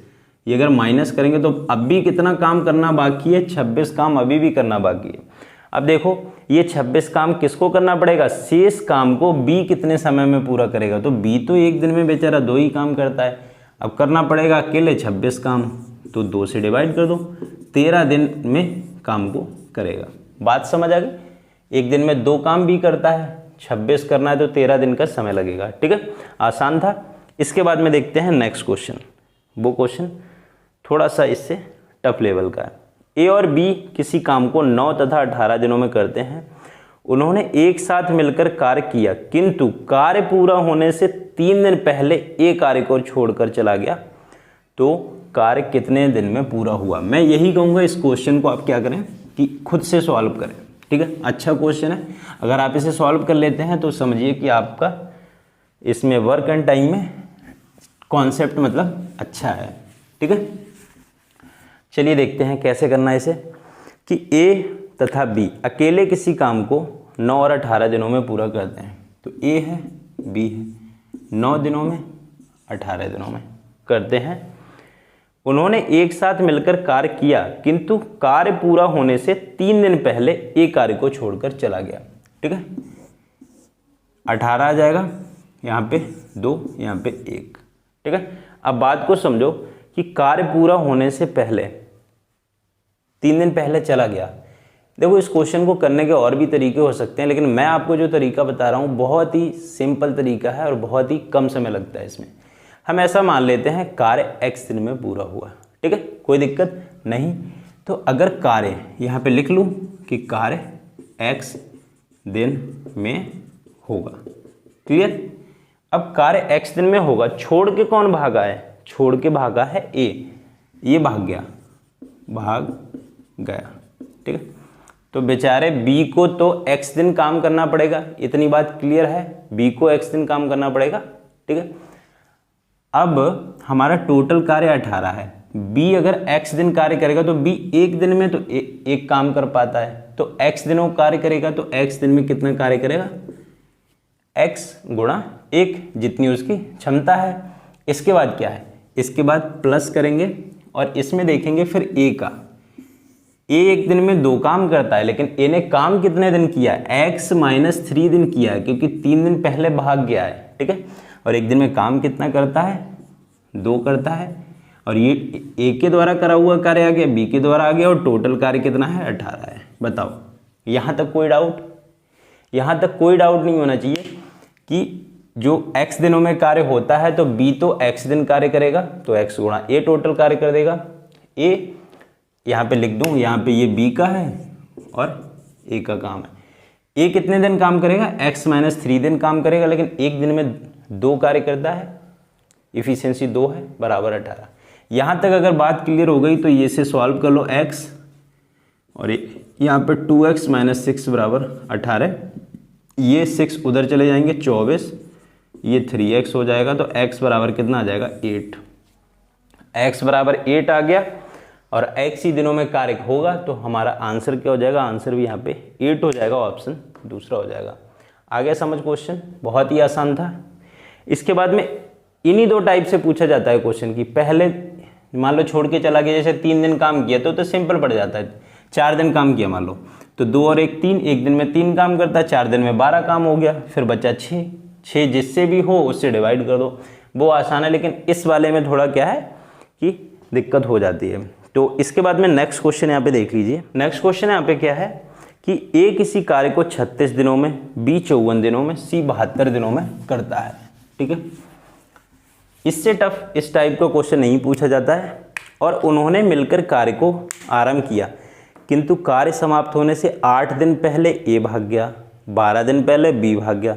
ये अगर माइनस करेंगे तो अब भी कितना काम करना बाकी है, 26 काम अभी भी करना बाकी है। अब देखो ये 26 काम किसको करना पड़ेगा, शेष काम को B कितने समय में पूरा करेगा। तो B तो एक दिन में बेचारा 2 ही काम करता है, अब करना पड़ेगा अकेले 26 काम, तो 2 से डिवाइड कर दो, 13 दिन में काम को करेगा। बात समझ आ गई? एक दिन में 2 काम B करता है, 26 करना है तो 13 दिन का समय लगेगा। ठीक है, आसान था। इसके बाद में देखते हैं नेक्स्ट क्वेश्चन। वो क्वेश्चन थोड़ा सा इससे टफ लेवल का है। A और B किसी काम को 9 तथा 18 दिनों में करते हैं। उन्होंने एक साथ मिलकर कार्य किया, किंतु कार्य पूरा होने से 3 दिन पहले A कार्य को छोड़कर चला गया, तो कार्य कितने दिन में पूरा हुआ। मैं यही कहूँगा, इस क्वेश्चन को आप क्या करें कि खुद से सॉल्व करें। ठीक है, अच्छा क्वेश्चन है, अगर आप इसे सॉल्व कर लेते हैं तो समझिए कि आपका इसमें वर्क एंड टाइम में कॉन्सेप्ट मतलब अच्छा है। ठीक है, चलिए देखते हैं कैसे करना है इसे, कि A तथा B अकेले किसी काम को 9 और 18 दिनों में पूरा करते हैं। तो A है, B है, 9 दिनों में 18 दिनों में करते हैं। उन्होंने एक साथ मिलकर कार्य किया, किंतु कार्य पूरा होने से 3 दिन पहले A कार्य को छोड़कर चला गया। ठीक है, 18 आ जाएगा, यहाँ पे 2, यहाँ पे 1। ठीक है, अब बात को समझो कि कार्य पूरा होने से पहले 3 दिन पहले चला गया। देखो इस क्वेश्चन को करने के और भी तरीके हो सकते हैं, लेकिन मैं आपको जो तरीका बता रहा हूँ बहुत ही सिंपल तरीका है और बहुत ही कम समय लगता है इसमें। हम ऐसा मान लेते हैं कार्य x दिन में पूरा हुआ, ठीक है, कोई दिक्कत नहीं। तो अगर कार्य यहाँ पे लिख लूँ कि कार्य x दिन में होगा, क्लियर। अब कार्य x दिन में होगा, छोड़ के कौन भागा है, छोड़ के भागा है a, ये भाग गया, ठीक है। तो बेचारे b को तो x दिन काम करना पड़ेगा, इतनी बात क्लियर है, b को x दिन काम करना पड़ेगा, ठीक है। अब हमारा टोटल कार्य 18 है, b अगर x दिन कार्य करेगा तो b एक दिन में तो एक काम कर पाता है, तो x दिनों कार्य करेगा तो x दिन में कितना कार्य करेगा, x गुणा 1, जितनी उसकी क्षमता है। इसके बाद क्या है, इसके बाद प्लस करेंगे और इसमें देखेंगे फिर a का। a एक दिन में 2 काम करता है, लेकिन a ने काम कितने दिन किया है, x - 3 दिन किया है, क्योंकि 3 दिन पहले भाग गया है, ठीक है। और एक दिन में काम कितना करता है, 2 करता है। और ये a के द्वारा करा हुआ कार्य आ गया, b के द्वारा आ गया, और टोटल कार्य कितना है, 18 है। बताओ, यहाँ तक कोई डाउट, यहाँ तक कोई डाउट नहीं होना चाहिए कि जो x दिनों में कार्य होता है तो b तो x दिन कार्य करेगा, तो x गुणा a टोटल कार्य कर देगा। a यहाँ पे लिख दूँ, यहाँ पे ये b का है और a का काम है। a कितने दिन काम करेगा, x - 3 दिन काम करेगा, लेकिन एक दिन में 2 कार्य करता है, इफिशियंसी 2 है, बराबर 18। यहाँ तक अगर बात क्लियर हो गई तो ये से सॉल्व कर लो, x और यहाँ पे 2x - 6 बराबर 18, ये 6 उधर चले जाएंगे 24, ये 3x हो जाएगा, तो x बराबर कितना आ जाएगा, 8। x बराबर 8 आ गया और x ही दिनों में कार्य होगा, तो हमारा आंसर क्या हो जाएगा, आंसर भी यहाँ पे 8 हो जाएगा, ऑप्शन दूसरा हो जाएगा। आ गया समझ क्वेश्चन, बहुत ही आसान था। इसके बाद में इन्हीं 2 टाइप से पूछा जाता है क्वेश्चन की। पहले मान लो छोड़ के चला गया, जैसे 3 दिन काम किया तो सिंपल पड़ जाता है। 4 दिन काम किया मान लो, तो 2 और 1 3, एक दिन में 3 काम करता है, 4 दिन में 12 काम हो गया, फिर बचा 6 जिससे भी हो उससे डिवाइड कर दो, वो आसान है। लेकिन इस वाले में थोड़ा क्या है कि दिक्कत हो जाती है। तो इसके बाद में नेक्स्ट क्वेश्चन यहाँ पे देख लीजिए। नेक्स्ट क्वेश्चन यहाँ पे क्या है कि a किसी कार्य को 36 दिनों में, b 54 दिनों में, c 72 दिनों में करता है, ठीक है। इससे टफ इस टाइप का क्वेश्चन नहीं पूछा जाता है। और उन्होंने मिलकर कार्य को आरंभ किया, किंतु कार्य समाप्त होने से 8 दिन पहले a भाग गया, 12 दिन पहले b भाग गया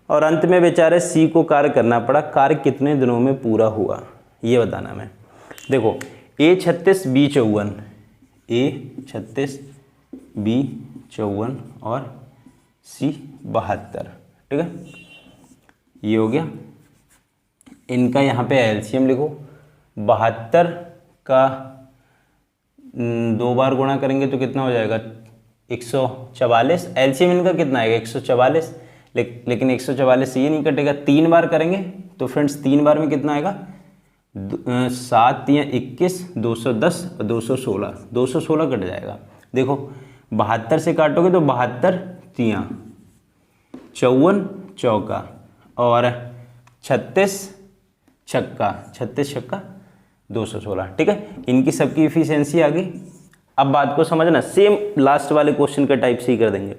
और अंत में बेचारे सी को कार्य करना पड़ा। कार्य कितने दिनों में पूरा हुआ ये बताना मैं। देखो a 36 b 54, a 36 b 54 और c 72, ठीक है, ये हो गया। इनका यहाँ पे एलसीएम लिखो, 72 का 2 बार गुणा करेंगे तो कितना हो जाएगा, 144। एलसीएम इनका कितना आएगा, 144, लेकिन 144 ये नहीं कटेगा, 3 बार करेंगे तो फ्रेंड्स 3 बार में कितना आएगा, 7 या 21, 210 और 216, 216 कट जाएगा। देखो 72 से काटोगे तो 72 तियाँ 54 चौका और 36 छक्का, 36 छक्का 216, ठीक है। इनकी सबकी इफिशियंसी आ गई। अब बात को समझना, सेम लास्ट वाले क्वेश्चन के टाइप से ही कर देंगे।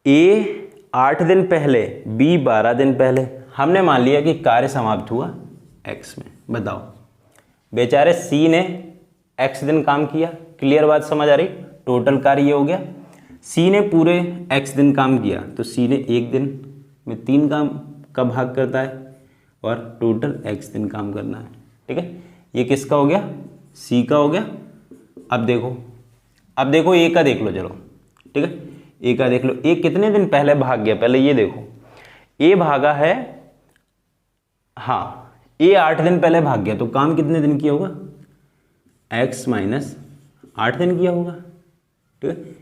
A 8 दिन पहले, B 12 दिन पहले। हमने मान लिया कि कार्य समाप्त हुआ x में। बताओ, बेचारे C ने x दिन काम किया, क्लियर बात समझ आ रही, टोटल कार्य ये हो गया। C ने पूरे x दिन काम किया, तो C ने एक दिन में 3 काम का भाग करता है और टोटल x दिन काम करना है, ठीक है। ये किसका हो गया, C का हो गया। अब देखो A का देख लो चलो, ठीक है, A का देख लो। A कितने दिन पहले भाग गया, पहले ये देखो। A भागा है, हाँ A 8 दिन पहले भाग गया, तो काम कितने दिन किया होगा, x माइनस 8 दिन किया होगा, ठीक है।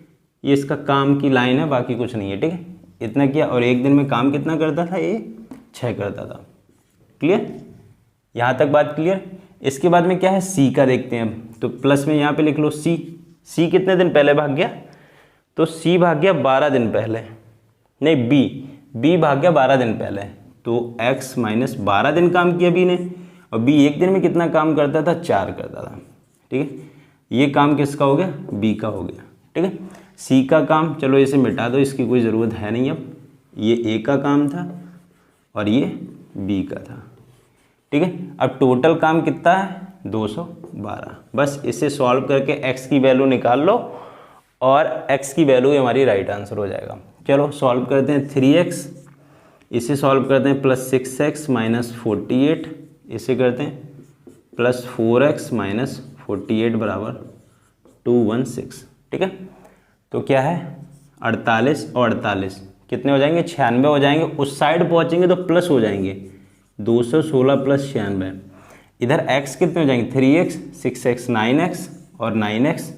ये इसका काम की लाइन है, बाकी कुछ नहीं है, ठीक है। इतना किया और एक दिन में काम कितना करता था, ये 6 करता था। क्लियर, यहाँ तक बात क्लियर। इसके बाद में क्या है, सी का देखते हैं अब। तो प्लस में यहाँ पे लिख लो सी कितने दिन पहले भाग गया, तो सी भाग गया 12 दिन पहले, नहीं बी भाग गया 12 दिन पहले, तो x माइनस 12 दिन काम किया बी ने, और बी एक दिन में कितना काम करता था, 4 करता था, ठीक है। ये काम किसका हो गया, बी का हो गया, ठीक है। सी का काम चलो इसे मिटा दो, इसकी कोई ज़रूरत है नहीं अब, ये ए का काम था और ये बी का था, ठीक है। अब टोटल काम कितना है, 212। बस इसे सॉल्व करके x की वैल्यू निकाल लो और x की वैल्यू हमारी राइट आंसर हो जाएगा। चलो सॉल्व करते हैं, 3x, इसे सॉल्व करते हैं प्लस 6x माइनस 48, इसे करते हैं प्लस 4x माइनस 48 बराबर 216, ठीक है। तो क्या है 48 और 48 कितने हो जाएंगे, 96 हो जाएंगे। उस साइड पहुंचेंगे तो प्लस हो जाएंगे, 216 प्लस 96। इधर x कितने हो जाएंगे, 3x, 6x, 9x और 9x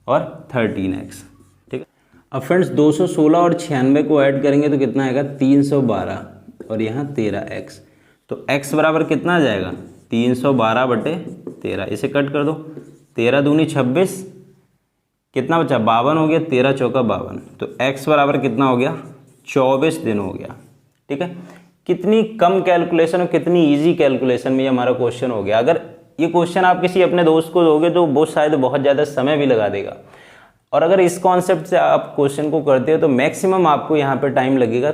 और 13x, ठीक है। अब फ्रेंड्स 216 और 96 को ऐड करेंगे तो कितना आएगा, 312 और यहाँ 13x। तो x बराबर कितना आ जाएगा, 312 बटे 13। इसे कट कर दो, 13 दूनी 26, कितना बचा 52 हो गया, 13 चौका 52। तो x बराबर कितना हो गया, 24 दिन हो गया, ठीक है। कितनी कम कैलकुलेशन और कितनी इजी कैलकुलेशन में ये हमारा क्वेश्चन हो गया। अगर ये क्वेश्चन आप किसी अपने दोस्त को दोगे तो वो शायद बहुत ज़्यादा समय भी लगा देगा, और अगर इस कॉन्सेप्ट से आप क्वेश्चन को करते हो तो मैक्सिमम आपको यहाँ पे टाइम लगेगा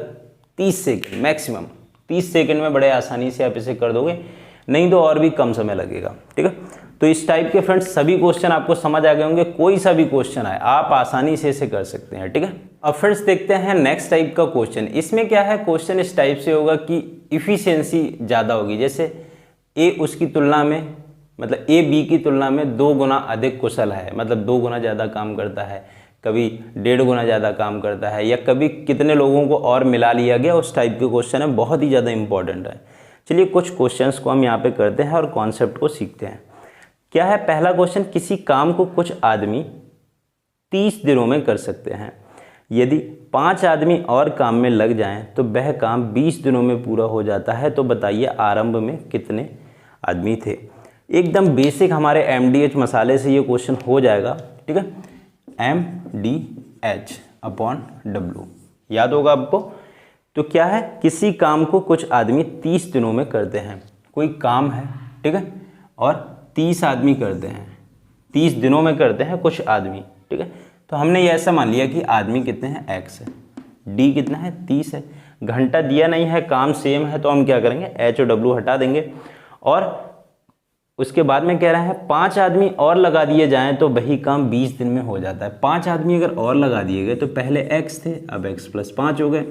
30 सेकंड, मैक्सिमम 30 सेकंड में बड़े आसानी से आप इसे कर दोगे, नहीं तो और भी कम समय लगेगा, ठीक है। तो इस टाइप के फ्रेंड्स सभी क्वेश्चन आपको समझ आ गए होंगे, कोई सा भी क्वेश्चन आए आप आसानी से इसे कर सकते हैं, ठीक है। अब फ्रेंड्स देखते हैं नेक्स्ट टाइप का क्वेश्चन। इसमें क्या है, क्वेश्चन इस टाइप से होगा कि इफिशियंसी ज़्यादा होगी, जैसे ए उसकी तुलना में, मतलब ए बी की तुलना में 2 गुना अधिक कुशल है, मतलब 2 गुना ज़्यादा काम करता है, कभी 1.5 गुना ज़्यादा काम करता है, या कभी कितने लोगों को और मिला लिया गया, उस टाइप के क्वेश्चन है, बहुत ही ज़्यादा इंपॉर्टेंट है। चलिए कुछ क्वेश्चंस को हम यहाँ पे करते हैं और कॉन्सेप्ट को सीखते हैं। क्या है पहला क्वेश्चन, किसी काम को कुछ आदमी 30 दिनों में कर सकते हैं, यदि 5 आदमी और काम में लग जाएं तो वह काम 20 दिनों में पूरा हो जाता है, तो बताइए आरंभ में कितने आदमी थे। एकदम बेसिक हमारे MDH मसाले से ये क्वेश्चन हो जाएगा, ठीक है। MDH अपॉन W याद होगा आपको। तो क्या है, किसी काम को कुछ आदमी 30 दिनों में करते हैं, कोई काम है, ठीक है, और 30 आदमी करते हैं, 30 दिनों में करते हैं कुछ आदमी, ठीक है। तो हमने ये ऐसा मान लिया कि आदमी कितने हैं, x है, d कितना है, 30 है, घंटा दिया नहीं है, काम सेम है, तो हम क्या करेंगे, h और w हटा देंगे। और उसके बाद में कह रहे हैं 5 आदमी और लगा दिए जाएं तो वही काम 20 दिन में हो जाता है। 5 आदमी अगर और लगा दिए गए तो पहले x थे, अब x + 5 हो गए,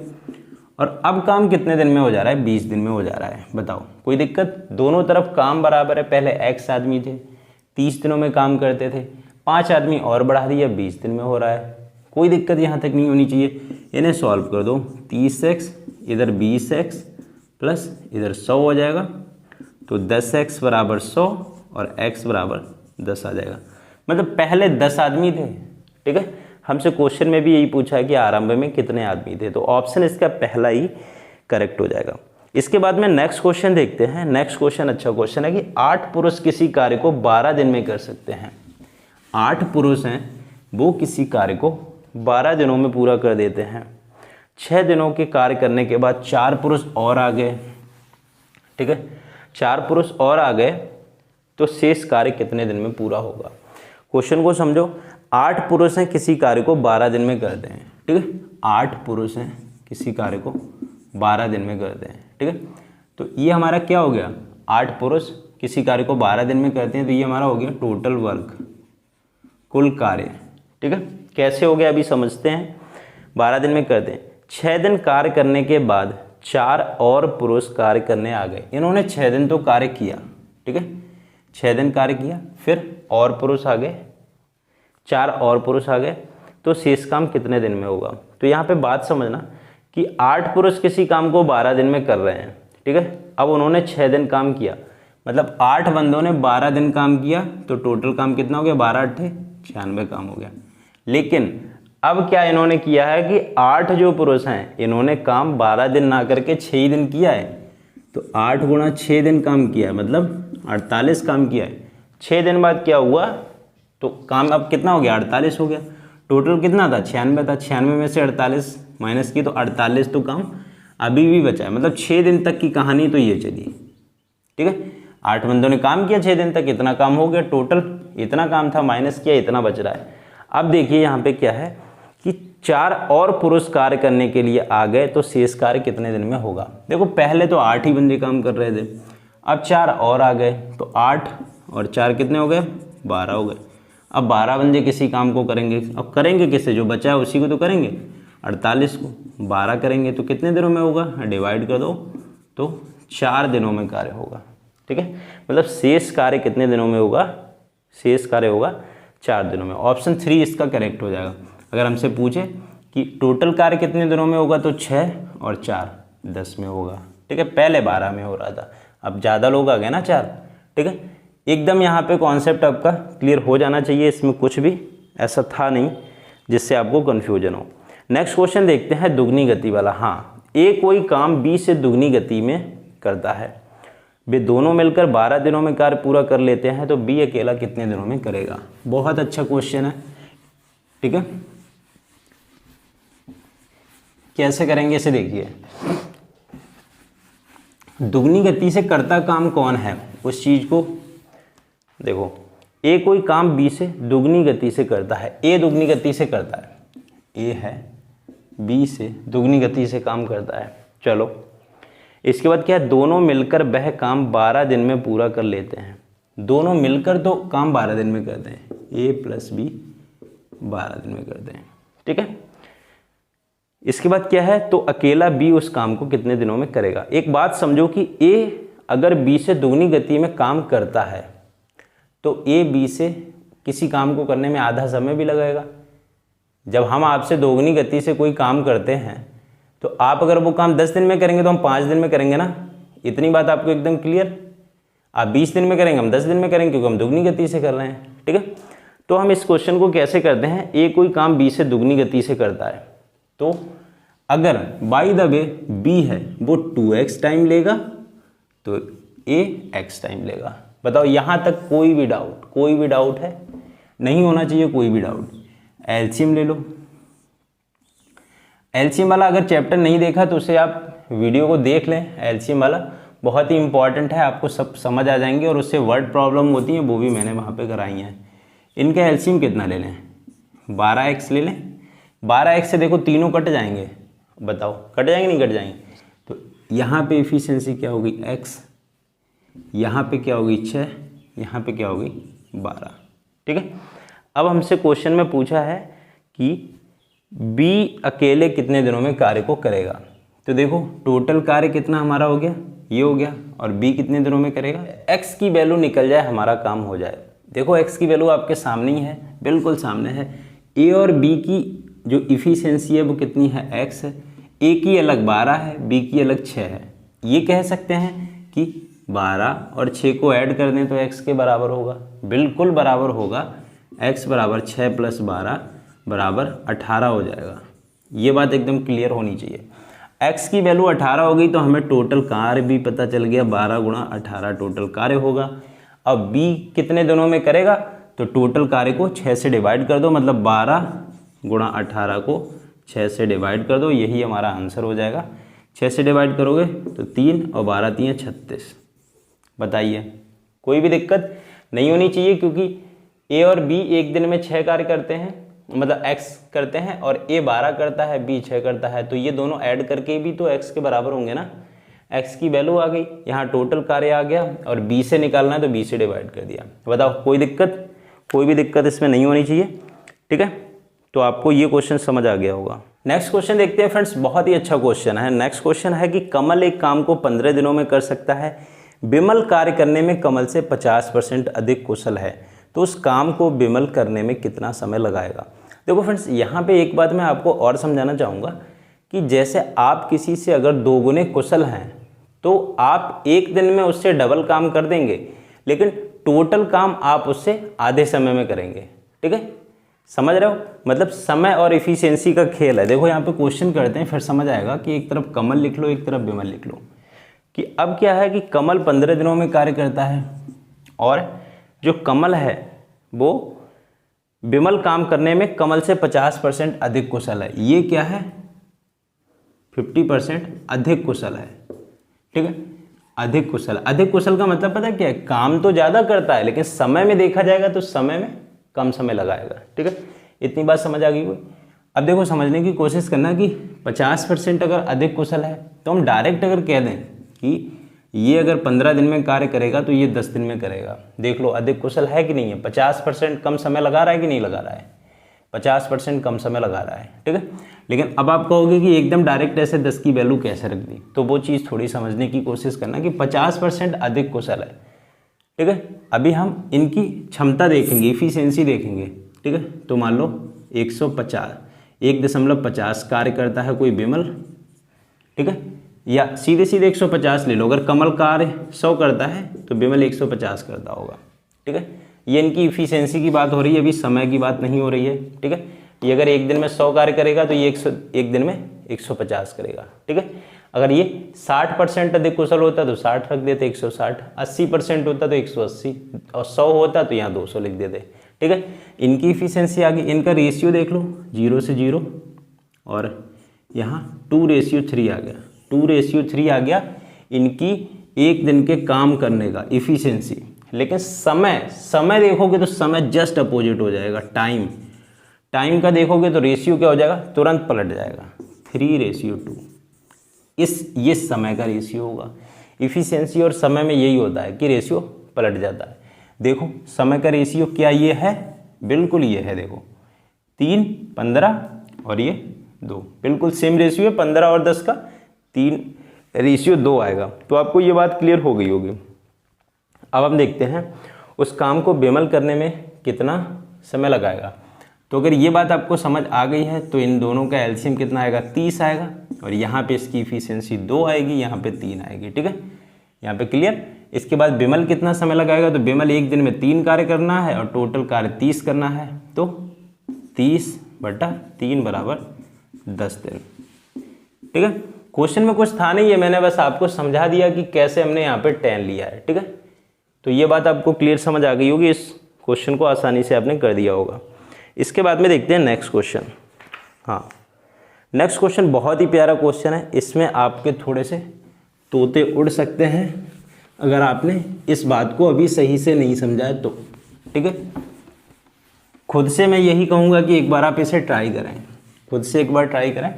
और अब काम कितने दिन में हो जा रहा है, 20 दिन में हो जा रहा है। बताओ कोई दिक्कत, दोनों तरफ काम बराबर है, पहले x आदमी थे 30 दिनों में काम करते थे, 5 आदमी और बढ़ा दिया 20 दिन में हो रहा है, कोई दिक्कत यहाँ तक नहीं होनी चाहिए। इन्हें सॉल्व कर दो, 30x इधर 20x प्लस इधर 100 हो जाएगा, तो 10x बराबर 100 और x बराबर 10 आ जाएगा। मतलब पहले 10 आदमी थे, ठीक है। हमसे क्वेश्चन में भी यही पूछा है कि आरंभ में कितने आदमी थे, तो ऑप्शन इसका पहला ही करेक्ट हो जाएगा। इसके बाद में नेक्स्ट क्वेश्चन देखते हैं। नेक्स्ट क्वेश्चन अच्छा क्वेश्चन है कि 8 पुरुष किसी कार्य को 12 दिन में कर सकते हैं। 8 पुरुष हैं, वो किसी कार्य को 12 दिनों में पूरा कर देते हैं। 6 दिनों के कार्य करने के बाद 4 पुरुष और आ गए, ठीक है, 4 पुरुष और आ गए तो शेष कार्य कितने दिन में पूरा होगा। क्वेश्चन को समझो, 8 पुरुष हैं, किसी कार्य को 12 दिन में करते हैं, ठीक है। 8 पुरुष हैं, किसी कार्य को 12 दिन में करते हैं, ठीक है। तो ये हमारा क्या हो गया, 8 पुरुष किसी कार्य को 12 दिन में करते हैं, तो ये हमारा हो गया टोटल वर्क, कुल कार्य, ठीक है। कैसे हो गया अभी समझते हैं। 12 दिन में करते हैं, 6 दिन कार्य करने के बाद 4 और पुरुष कार्य करने आ गए। इन्होंने 6 दिन तो कार्य किया, ठीक है, 6 दिन कार्य किया, फिर और पुरुष आ गए, 4 और पुरुष आ गए, तो शेष काम कितने दिन में होगा। तो यहाँ पे बात समझना कि 8 पुरुष किसी काम को 12 दिन में कर रहे हैं, ठीक है। अब उन्होंने 6 दिन काम किया, मतलब 8 बंदों ने 12 दिन काम किया, तो टोटल काम कितना हो गया, 12 × 8 = 96 काम हो गया। लेकिन अब क्या इन्होंने किया है कि 8 जो पुरुष हैं, इन्होंने काम 12 दिन ना करके 6 ही दिन किया है, तो 8 × 6 दिन काम किया है, मतलब 48 काम किया है। 6 दिन बाद क्या हुआ, तो काम अब कितना हो गया, 48 हो गया। टोटल कितना था, 96 था, 96 में से 48 माइनस की तो 48 तो काम अभी भी बचा है। मतलब 6 दिन तक की कहानी तो ये चली, ठीक है। 8 बंदों ने काम किया 6 दिन तक, इतना काम हो गया टोटल, इतना काम था, माइनस किया, इतना बच रहा है। अब देखिए यहाँ पे क्या है कि 4 और पुरुष कार्य करने के लिए आ गए तो शेष कार्य कितने दिन में होगा। देखो पहले तो 8 ही बंदे काम कर रहे थे, अब 4 और आ गए तो 8 और 4 कितने हो गए, 12 हो गए। अब 12 बंदे किसी काम को करेंगे, अब करेंगे किसे, जो बचा है उसी को तो करेंगे, 48 को 12 करेंगे तो कितने दिनों में होगा, डिवाइड कर दो तो 4 दिनों में कार्य होगा। ठीक है, मतलब शेष कार्य कितने दिनों में होगा, शेष कार्य होगा 4 दिनों में। ऑप्शन 3 इसका करेक्ट हो जाएगा। अगर हमसे पूछे कि टोटल कार्य कितने दिनों में होगा तो 6 और 4 10 में होगा। ठीक है, पहले 12 में हो रहा था, अब ज़्यादा लोग आ गए ना 4। ठीक है, एकदम यहाँ पे कॉन्सेप्ट आपका क्लियर हो जाना चाहिए, इसमें कुछ भी ऐसा था नहीं जिससे आपको कन्फ्यूजन हो। नेक्स्ट क्वेश्चन देखते हैं दुगनी गति वाला। हाँ, ए कोई काम बी से दुगनी गति में करता है, वे दोनों मिलकर 12 दिनों में कार्य पूरा कर लेते हैं तो बी अकेला कितने दिनों में करेगा। बहुत अच्छा क्वेश्चन है। ठीक है, कैसे करेंगे इसे देखिए। दुगनी गति से करता काम कौन है, उस चीज को देखो। ए कोई काम बी से दुगनी गति से करता है, ए दुगनी गति से करता है, ए है बी से दुगनी गति से काम करता है। चलो इसके बाद क्या है, दोनों मिलकर वह काम 12 दिन में पूरा कर लेते हैं। दोनों मिलकर तो काम 12 दिन में करते हैं, ए प्लस बी 12 दिन में करते हैं। ठीक है, इसके बाद क्या है, तो अकेला बी उस काम को कितने दिनों में करेगा। एक बात समझो कि ए अगर बी से दुगनी गति में काम करता है तो ए बी से किसी काम को करने में आधा समय भी लगाएगा। जब हम आपसे दोगुनी गति से कोई काम करते हैं तो आप अगर वो काम 10 दिन में करेंगे तो हम 5 दिन में करेंगे ना। इतनी बात आपको एकदम क्लियर। आप 20 दिन में करेंगे, हम 10 दिन में करेंगे, क्योंकि हम दुगनी गति से कर रहे हैं। ठीक है, तो हम इस क्वेश्चन को कैसे करते हैं, ए कोई काम बी से दुगनी गति से करता है तो अगर बाय द वे बी है वो 2x टाइम लेगा तो ए x टाइम लेगा। बताओ यहाँ तक कोई भी डाउट है, नहीं होना चाहिए कोई भी डाउट। एलसीएम ले लो। एलसीएम वाला अगर चैप्टर नहीं देखा तो उसे आप वीडियो को देख लें। एलसीएम वाला बहुत ही इंपॉर्टेंट है, आपको सब समझ आ जाएंगे, और उससे वर्ड प्रॉब्लम होती है वो भी मैंने वहाँ पे कराई हैं। इनका एलसीएम कितना ले लें, 12x ले लें। 12x से देखो तीनों कट जाएंगे, बताओ कट जाएंगे नहीं कट जाएंगे। तो यहाँ पे इफिशियंसी क्या होगी x, यहाँ पे क्या होगी 6, यहाँ पे क्या होगी 12। ठीक है, अब हमसे क्वेश्चन में पूछा है कि b अकेले कितने दिनों में कार्य को करेगा। तो देखो टोटल कार्य कितना हमारा हो गया, ये हो गया, और b कितने दिनों में करेगा। x की वैल्यू निकल जाए, हमारा काम हो जाए। देखो x की वैल्यू आपके सामने ही है, बिल्कुल सामने है। a और b की जो इफिशियंसी है वो कितनी है, x है। a की अलग 12 है, b की अलग 6 है। ये कह सकते हैं कि 12 और 6 को ऐड कर दें तो x के बराबर होगा, बिल्कुल बराबर होगा। x बराबर 6 + 12 बराबर 18 हो जाएगा। ये बात एकदम क्लियर होनी चाहिए। x की वैल्यू 18 हो गई तो हमें टोटल कार्य भी पता चल गया, 12 × 18 टोटल कार्य होगा। अब b कितने दिनों में करेगा, तो टोटल कार्य को 6 से डिवाइड कर दो, मतलब 12 × 18 को 6 से डिवाइड कर दो, यही हमारा आंसर हो जाएगा। 6 से डिवाइड करोगे तो 3 और 12 3 36। बताइए, कोई भी दिक्कत नहीं होनी चाहिए, क्योंकि a और b एक दिन में 6 कार्य करते हैं, मतलब x करते हैं, और a 12 करता है, b 6 करता है, तो ये दोनों ऐड करके भी तो x के बराबर होंगे ना। x की वैल्यू आ गई, यहाँ टोटल कार्य आ गया, और b से निकालना है तो b से डिवाइड कर दिया। बताओ कोई दिक्कत, कोई भी दिक्कत इसमें नहीं होनी चाहिए। ठीक है, तो आपको ये क्वेश्चन समझ आ गया होगा। नेक्स्ट क्वेश्चन देखते हैं फ्रेंड्स, बहुत ही अच्छा क्वेश्चन है। नेक्स्ट क्वेश्चन है कि कमल एक काम को 15 दिनों में कर सकता है, बिमल कार्य करने में कमल से 50% अधिक कुशल है, तो उस काम को बिमल करने में कितना समय लगाएगा। देखो फ्रेंड्स, यहाँ पे एक बात मैं आपको और समझाना चाहूँगा कि जैसे आप किसी से अगर 2 गुने कुशल हैं तो आप एक दिन में उससे डबल काम कर देंगे, लेकिन टोटल काम आप उससे आधे समय में करेंगे। ठीक है, समझ रहे हो, मतलब समय और इफिशियंसी का खेल है। देखो यहाँ पे क्वेश्चन करते हैं, फिर समझ आएगा कि एक तरफ कमल लिख लो, एक तरफ बिमल लिख लो। कि अब क्या है कि कमल 15 दिनों में कार्य करता है, और जो कमल है वो बिमल काम करने में कमल से 50% अधिक कुशल है। ये क्या है, 50% अधिक कुशल है। ठीक है, अधिक कुशल। अधिक कुशल का मतलब पता है क्या है, काम तो ज़्यादा करता है लेकिन समय में देखा जाएगा तो समय में कम समय लगाएगा। ठीक है, इतनी बात समझ आ गई कोई। अब देखो समझने की कोशिश करना कि 50% अगर अधिक कुशल है तो हम डायरेक्ट अगर कह दें कि ये अगर 15 दिन में कार्य करेगा तो ये 10 दिन में करेगा। देख लो अधिक कुशल है कि नहीं है, 50% कम समय लगा रहा है कि नहीं लगा रहा है, 50% कम समय लगा रहा है। ठीक है, लेकिन अब आप कहोगे कि एकदम डायरेक्ट ऐसे 10 की वैल्यू कैसे रख दी, तो वो चीज़ थोड़ी समझने की कोशिश करना कि 50% अधिक कुशल है। ठीक है, अभी हम इनकी क्षमता देखेंगे, इफिशियंसी देखेंगे। ठीक है, तो मान लो 1.50 कार्य करता है कोई विमल। ठीक है, या सीधे सीधे 150 ले लो, अगर कमल कार्य 100 करता है तो विमल 150 करता होगा। ठीक है, ये इनकी इफिशियंसी की बात हो रही है, अभी समय की बात नहीं हो रही है। ठीक है, ये अगर एक दिन में 100 कार्य करेगा तो ये एक दिन में 150 करेगा। ठीक है, अगर ये 60% अधिक कुशल होता तो 60 रख देते, 160, 80% होता तो 180, और 100 होता तो यहाँ 200 लिख देते। ठीक है, इनकी इफिशियंसी आ गई। इनका रेशियो देख लो 0 से 0, और यहाँ 2:3 आ गया, 2:3 आ गया इनकी एक दिन के काम करने का इफिशियंसी। लेकिन समय देखोगे तो समय जस्ट अपोजिट हो जाएगा। टाइम का देखोगे तो रेशियो क्या हो जाएगा, तुरंत पलट जाएगा, 3:2। ये समय का रेशियो होगा। इफिशियंसी और समय में यही होता है कि रेशियो पलट जाता है। देखो समय का रेशियो क्या ये है, बिल्कुल ये है, देखो 3, 15 और ये 2, बिल्कुल सेम रेशियो है। 15 और 10 का 3 रेशियो 2 आएगा। तो आपको ये बात क्लियर हो गई होगी। अब हम देखते हैं उस काम को बेमल करने में कितना समय लगाएगा। तो अगर ये बात आपको समझ आ गई है तो इन दोनों का एलसीएम कितना आएगा, 30 आएगा, और यहाँ पे इसकी इफिशियंसी 2 आएगी, यहाँ पे 3 आएगी। ठीक है, यहाँ पे क्लियर। इसके बाद बेमल कितना समय लगाएगा, तो बेमल एक दिन में 3 कार्य करना है और टोटल कार्य 30 करना है, तो 30/3 बराबर 10 दिन। ठीक है, क्वेश्चन में कुछ था नहीं है, मैंने बस आपको समझा दिया कि कैसे हमने यहाँ पे 10 लिया है। ठीक है, तो ये बात आपको क्लियर समझ आ गई होगी, इस क्वेश्चन को आसानी से आपने कर दिया होगा। इसके बाद में देखते हैं नेक्स्ट क्वेश्चन। हाँ, नेक्स्ट क्वेश्चन बहुत ही प्यारा क्वेश्चन है, इसमें आपके थोड़े से तोते उड़ सकते हैं अगर आपने इस बात को अभी सही से नहीं समझा है तो। ठीक है, खुद से मैं यही कहूँगा कि एक बार आप इसे ट्राई करें, खुद से एक बार ट्राई करें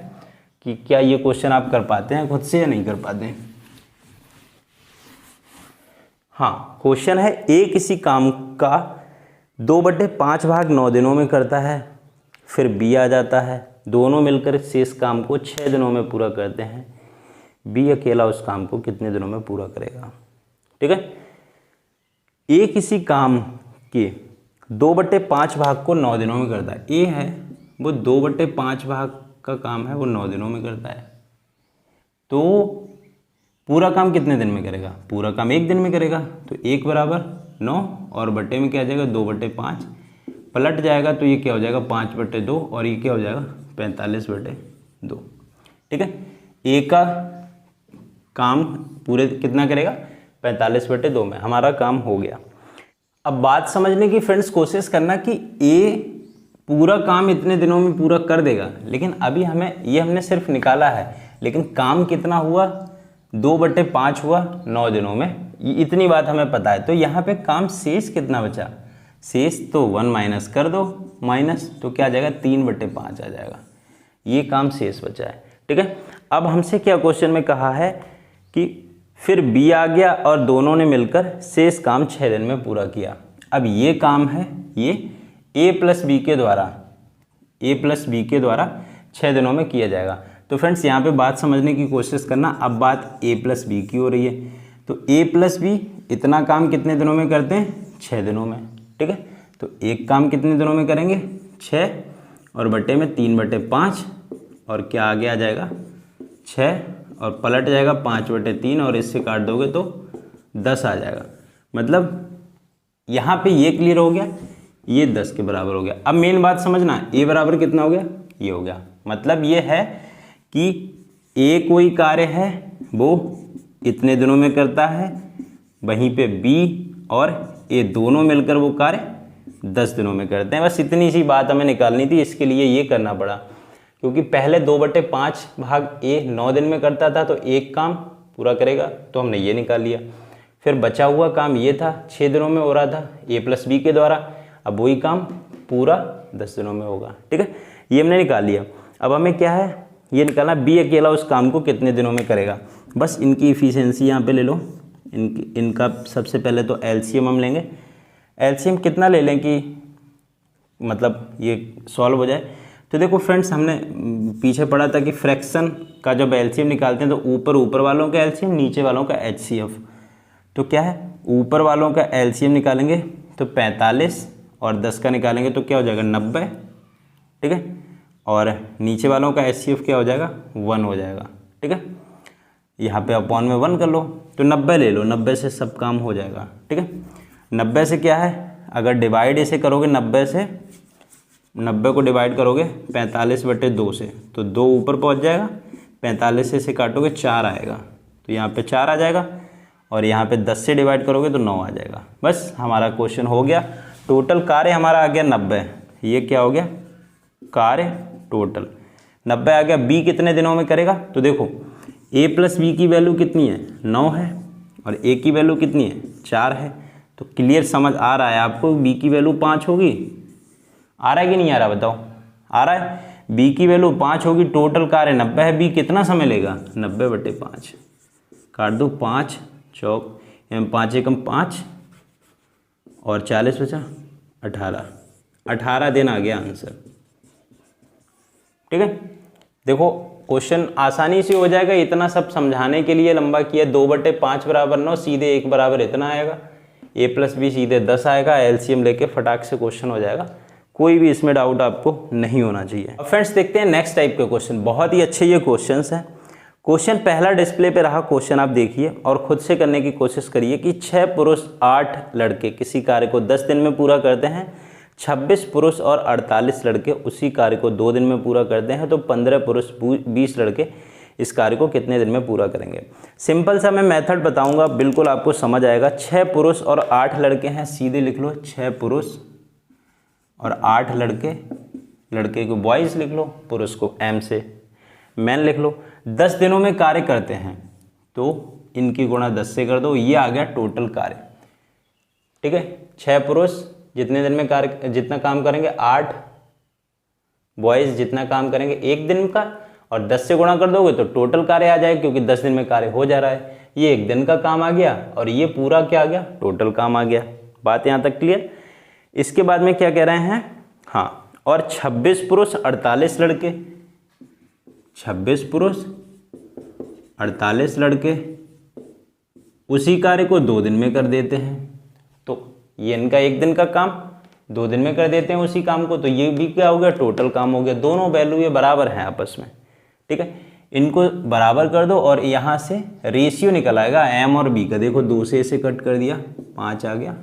कि क्या ये क्वेश्चन आप कर पाते हैं खुद से या नहीं कर पाते हैं। हाँ, क्वेश्चन है ए किसी काम का 2/5 भाग 9 दिनों में करता है, फिर बी आ जाता है, दोनों मिलकर शेष काम को 6 दिनों में पूरा करते हैं। बी अकेला उस काम को कितने दिनों में पूरा करेगा। ठीक है, ए किसी काम के 2/5 भाग को 9 दिनों में करता है। ए है वो 2/5 भाग का काम है, वो 9 दिनों में करता है, तो पूरा काम कितने दिन में करेगा, पूरा काम 1 दिन में करेगा। तो 1 बराबर 9 और बट्टे में क्या आ जाएगा 2/5, पलट जाएगा तो ये क्या हो जाएगा 5/2 और ये क्या हो जाएगा 45/2। ठीक है, ए का काम पूरे कितना करेगा 45/2 में, हमारा काम हो गया। अब बात समझने की फ्रेंड्स कोशिश करना कि ए पूरा काम इतने दिनों में पूरा कर देगा, लेकिन अभी हमने सिर्फ निकाला है, लेकिन काम कितना हुआ 2/5 हुआ 9 दिनों में, इतनी बात हमें पता है। तो यहाँ पे काम शेष कितना बचा, शेष तो 1 माइनस कर दो, माइनस तो क्या आ जाएगा 3/5 आ जाएगा, ये काम शेष बचा है। ठीक है, अब हमसे क्या क्वेश्चन में कहा है कि फिर बी आ गया और दोनों ने मिलकर शेष काम 6 दिन में पूरा किया। अब ये काम है ये ए प्लस बी के द्वारा 6 दिनों में किया जाएगा। तो फ्रेंड्स यहाँ पे बात समझने की कोशिश करना। अब बात ए प्लस बी की हो रही है, तो ए प्लस बी इतना काम कितने दिनों में करते हैं 6 दिनों में। ठीक है, तो एक काम कितने दिनों में करेंगे 6 और बट्टे में 3/5 और क्या आगे आ जाएगा 6 और पलट जाएगा 5/3 और इससे काट दोगे तो 10 आ जाएगा। मतलब यहाँ पे ये क्लियर हो गया, ये 10 के बराबर हो गया। अब मेन बात समझना, ए बराबर कितना हो गया, ये हो गया। मतलब ये है कि ए कोई कार्य है वो इतने दिनों में करता है, वहीं पे बी और ए दोनों मिलकर वो कार्य 10 दिनों में करते हैं। बस इतनी सी बात हमें निकालनी थी, इसके लिए ये करना पड़ा, क्योंकि पहले 2/5 भाग ए 9 दिन में करता था, तो एक काम पूरा करेगा, तो हमने ये निकाल लिया। फिर बचा हुआ काम ये था, 6 दिनों में हो रहा था A+B के द्वारा, अब वही काम पूरा 10 दिनों में होगा। ठीक है, ये हमने निकाल लिया। अब हमें क्या है, ये निकालना B अकेला उस काम को कितने दिनों में करेगा। बस इनकी इफ़िशियंसी यहाँ पे ले लो, इनका सबसे पहले तो LCM हम लेंगे। LCM कितना ले लें कि मतलब ये सॉल्व हो जाए। तो देखो फ्रेंड्स, हमने पीछे पढ़ा था कि फ्रैक्शन का जब LCM निकालते हैं तो ऊपर वालों का LCM, नीचे वालों का HCF। तो क्या है, ऊपर वालों का LCM निकालेंगे तो 45 और 10 का निकालेंगे तो क्या हो जाएगा 90। ठीक है, और नीचे वालों का HCF क्या हो जाएगा 1 हो जाएगा। ठीक है, यहाँ पे अपॉन में 1 कर लो तो 90 ले लो, 90 से सब काम हो जाएगा। ठीक है, 90 से क्या है, अगर डिवाइड इसे करोगे 90 से, 90 को डिवाइड करोगे 45/2 से तो 2 ऊपर पहुँच जाएगा, 45 से इसे काटोगे 4 आएगा, तो यहाँ पे 4 आ जाएगा, और यहाँ पे 10 से डिवाइड करोगे तो 9 आ जाएगा। बस हमारा क्वेश्चन हो गया। टोटल कार्य हमारा आ गया 90। ये क्या हो गया, कार्य टोटल 90 आ गया। B कितने दिनों में करेगा, तो देखो A+B की वैल्यू कितनी है 9 है, और A की वैल्यू कितनी है 4 है। तो क्लियर समझ आ रहा है आपको, B की वैल्यू 5 होगी। आ रहा है कि नहीं आ रहा, बताओ। आ रहा है, B की वैल्यू 5 होगी, टोटल कार्य 90 है। B कितना समय लेगा, 90/5 काट दो, 5 चौक 5 एकम 5 और 40 बचा 18 दिन आ गया आंसर। ठीक है, देखो क्वेश्चन आसानी से हो जाएगा। इतना सब समझाने के लिए लंबा किया, 2/5 = 9, सीधे 1 बराबर इतना आएगा, A+B सीधे 10 आएगा। LCM लेके फटाक से क्वेश्चन हो जाएगा, कोई भी इसमें डाउट आपको नहीं होना चाहिए। अब फ्रेंड्स देखते हैं नेक्स्ट टाइप के क्वेश्चन, बहुत ही अच्छे ये क्वेश्चंस हैं। क्वेश्चन पहला डिस्प्ले पे रहा, क्वेश्चन आप देखिए और खुद से करने की कोशिश करिए कि 6 पुरुष 8 लड़के किसी कार्य को 10 दिन में पूरा करते हैं, 26 पुरुष और 48 लड़के उसी कार्य को 2 दिन में पूरा करते हैं, तो 15 पुरुष 20 लड़के इस कार्य को कितने दिन में पूरा करेंगे। सिंपल सा मैं मेथड बताऊंगा, बिल्कुल आपको समझ आएगा। 6 पुरुष और 8 लड़के हैं, सीधे लिख लो 6 पुरुष और 8 लड़के, लड़के को बॉयज़ लिख लो, पुरुष को M से मैन लिख लो। 10 दिनों में कार्य करते हैं तो इनकी गुणा 10 से कर दो, ये आ गया टोटल कार्य। ठीक है, 6 पुरुष जितने दिन में कार्य, जितना काम करेंगे, 8 बॉयज़ जितना काम करेंगे 1 दिन का, और 10 से गुणा कर दोगे तो टोटल कार्य आ जाएगा, क्योंकि 10 दिन में कार्य हो जा रहा है। ये 1 दिन का काम आ गया और ये पूरा क्या आ गया, टोटल काम आ गया। बात यहाँ तक क्लियर। इसके बाद में क्या कह रहे हैं, हाँ, और 26 पुरुष 48 लड़के, 26 पुरुष 48 लड़के उसी कार्य को 2 दिन में कर देते हैं। तो ये इनका 1 दिन का काम 2 दिन में कर देते हैं उसी काम को, तो ये भी क्या हो गया, टोटल काम हो गया। दोनों वैल्यू ये बराबर हैं आपस में। ठीक है, इनको बराबर कर दो और यहाँ से रेशियो निकल आएगा M और B का। देखो 2 से इसे कट कर दिया, 5 आ गया,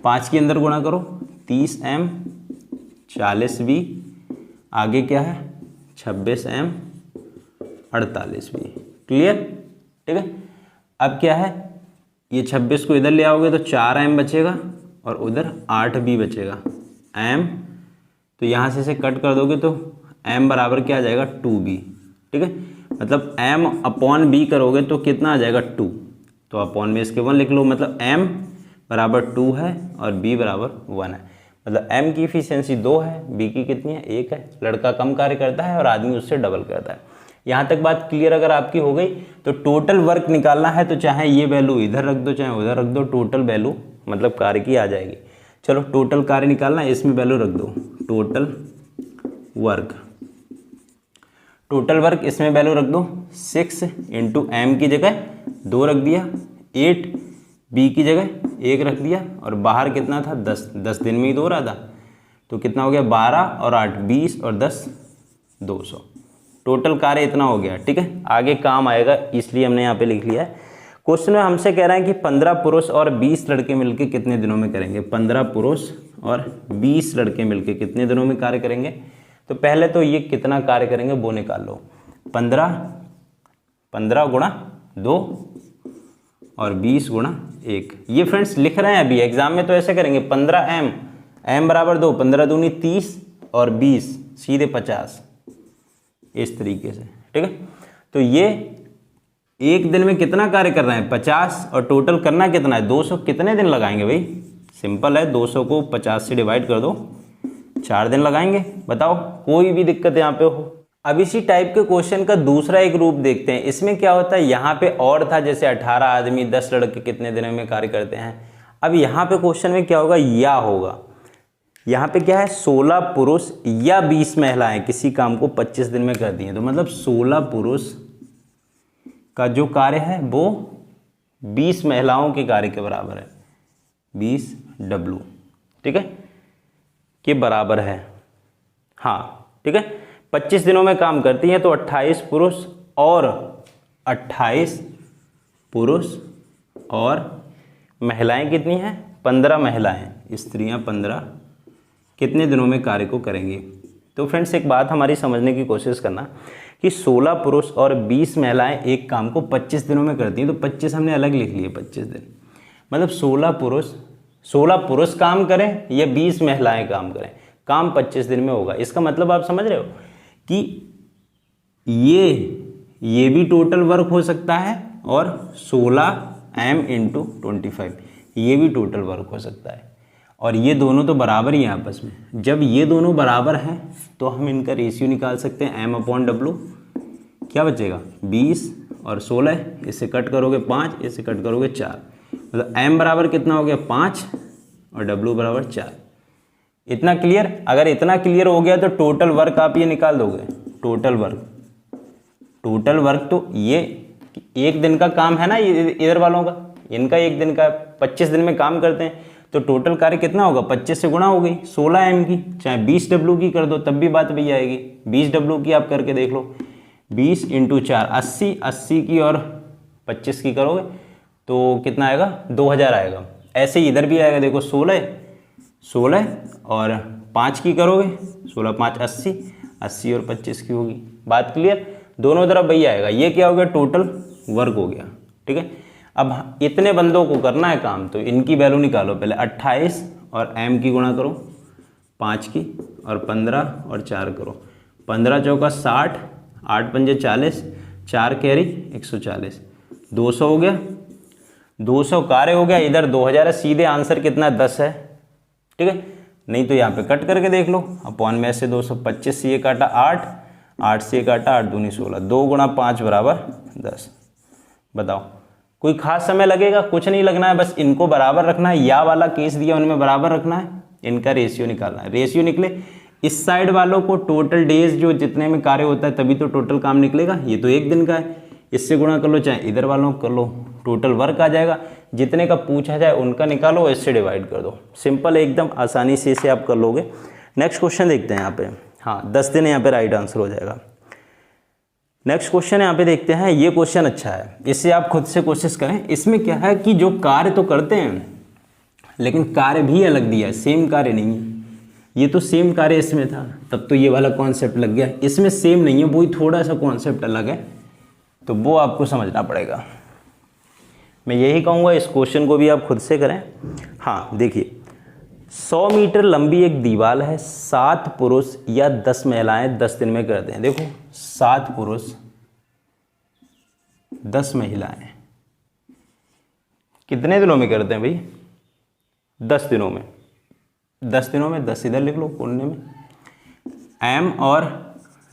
5 के अंदर गुणा करो, 30M 40B, आगे क्या है 26M 48B। क्लियर। ठीक है, अब क्या है, ये 26 को इधर ले आओगे तो 4M बचेगा और उधर 8B बचेगा M, तो यहाँ से इसे कट कर दोगे तो M बराबर क्या आ जाएगा 2B। ठीक है, मतलब M/B करोगे तो कितना आ जाएगा 2, तो अपॉन में इसके 1 लिख लो, मतलब M बराबर 2 है और B बराबर 1 है। मतलब M की इफिशियंसी 2 है, B की कितनी है 1 है। लड़का कम कार्य करता है और आदमी उससे डबल करता है। यहाँ तक बात क्लियर अगर आपकी हो गई तो टोटल वर्क निकालना है तो चाहे ये वैल्यू इधर रख दो चाहे उधर रख दो, टोटल वैल्यू मतलब कार्य की आ जाएगी। चलो टोटल कार्य निकालना है, इसमें वैल्यू रख दो टोटल वर्क। टोटल वर्क इसमें वैल्यू रख दो 6 × M की जगह 2 रख दिया, 8 B की जगह 1 रख दिया, और बाहर कितना था 10 दिन में ही 2 रहा था, तो कितना हो गया 12 और 8 20 और 10 200। टोटल कार्य इतना हो गया। ठीक है, आगे काम आएगा इसलिए हमने यहाँ पे लिख लिया है। क्वेश्चन में हमसे कह रहा है कि 15 पुरुष और 20 लड़के मिलके कितने दिनों में करेंगे। 15 पुरुष और 20 लड़के मिलके कितने दिनों में कार्य करेंगे। तो पहले तो ये कितना कार्य करेंगे वो निकाल लो। 15 गुणा 2 और 20 गुणा 1। ये फ्रेंड्स लिख रहे हैं अभी, एग्जाम में तो ऐसे करेंगे 15M, M बराबर 2, 15 दूनी 30 और 20 सीधे 50, इस तरीके से। ठीक है, तो ये एक दिन में कितना कार्य कर रहे हैं 50, और टोटल करना कितना है 200। कितने दिन लगाएंगे भाई, सिंपल है, 200 को 50 से डिवाइड कर दो, 4 दिन लगाएंगे। बताओ कोई भी दिक्कत यहाँ पे हो। अब इसी टाइप के क्वेश्चन का दूसरा एक रूप देखते हैं। इसमें क्या होता है, यहाँ पे और था, जैसे 18 आदमी 10 लड़के कितने दिनों में कार्य करते हैं। अब यहाँ पे क्वेश्चन में क्या होगा, या होगा। यहाँ पे क्या है, 16 पुरुष या 20 महिलाएं किसी काम को 25 दिन में कर दी हैं। तो मतलब 16 पुरुष का जो कार्य है वो 20 महिलाओं के कार्य के बराबर है, 20 W, ठीक है, के बराबर है। हाँ ठीक है, 25 दिनों में काम करती हैं, तो 28 पुरुष और 28 पुरुष और महिलाएं कितनी हैं, 15 महिलाएं, स्त्रियां 15 कितने दिनों में कार्य को करेंगी। तो फ्रेंड्स एक बात हमारी समझने की कोशिश करना कि 16 पुरुष और 20 महिलाएं एक काम को 25 दिनों में करती हैं। तो 25 हमने अलग लिख लिए, 25 दिन, मतलब 16 पुरुष काम करें या 20 महिलाएं काम करें, काम 25 दिन में होगा। इसका मतलब आप समझ रहे हो कि ये भी टोटल वर्क हो सकता है, और 16m × 25 ये भी टोटल वर्क हो सकता है, और ये दोनों तो बराबर ही हैं आपस में। जब ये दोनों बराबर हैं तो हम इनका रेशियो निकाल सकते हैं, m/W। क्या बचेगा, 20 और 16, इससे कट करोगे 5, इससे कट करोगे 4, मतलब m बराबर कितना हो गया 5 और W बराबर 4। इतना क्लियर? अगर इतना क्लियर हो गया तो टोटल वर्क आप ये निकाल दोगे। टोटल वर्क तो ये एक दिन का काम है ना, इधर वालों का, इनका एक दिन का, 25 दिन में काम करते हैं, तो टोटल कार्य कितना होगा, 25 से गुणा हो गई 16m की, चाहे 20W की कर दो तब भी बात वही आएगी। 20W की आप करके देख लो, 20 × 4 80 की, और 25 की करोगे तो कितना आएगा, 2000 आएगा। ऐसे ही इधर भी आएगा, देखो 16 और 5 की करोगे, 16 5 80 और 25 की होगी। बात क्लियर? दोनों तरफ वही आएगा। ये क्या हो गया, टोटल वर्क हो गया, ठीक है। अब इतने बंदों को करना है काम, तो इनकी वैल्यू निकालो। पहले 28 और m की गुणा करो 5 की, और 15 और 4 करो, 15 चौका 60, 8 पंजे 40, 4 कैरी 140, 200 हो गया, 200 कार्य हो गया। इधर 2000 है, सीधे आंसर कितना 10 है, ठीक है। नहीं तो यहाँ पे कट करके देख लो, अपॉन में से 225 से ये काटा 8 से ये काटा 8 दूनी 16, 2 × 5 बराबर 10। बताओ कोई खास समय लगेगा? कुछ नहीं लगना है, बस इनको बराबर रखना है। या वाला केस दिया उनमें बराबर रखना है, इनका रेशियो निकालना है। रेशियो निकले, इस साइड वालों को टोटल डेज जो जितने में कार्य होता है तभी तो टोटल काम निकलेगा। ये तो एक दिन का है, इससे गुणा कर लो, चाहे इधर वालों को कर लो, टोटल वर्क आ जाएगा। जितने का पूछा जाए उनका निकालो, इससे डिवाइड कर दो। सिंपल, एकदम आसानी से इसे आप कर लोगे। नेक्स्ट क्वेश्चन देखते हैं यहाँ पे। हाँ 10 दिन यहाँ पे राइट आंसर हो जाएगा। नेक्स्ट क्वेश्चन यहाँ पे देखते हैं। ये क्वेश्चन अच्छा है, इससे आप खुद से कोशिश करें। इसमें क्या है कि जो कार्य तो करते हैं लेकिन कार्य भी अलग दिया है, सेम कार्य नहीं है। ये तो सेम कार्य इसमें था, तब तो ये वाला कॉन्सेप्ट लग गया। इसमें सेम नहीं है, वही थोड़ा सा कॉन्सेप्ट अलग है, तो वो आपको समझना पड़ेगा। मैं यही कहूँगा, इस क्वेश्चन को भी आप खुद से करें। हाँ देखिए, 100 मीटर लंबी एक दीवार है, 7 पुरुष या 10 महिलाएं 10 दिन में करते हैं। देखो 7 पुरुष 10 महिलाएं कितने दिनों में करते हैं भाई, 10 दिनों में। 10 दिनों में 10 इधर लिख लो कोने में। m और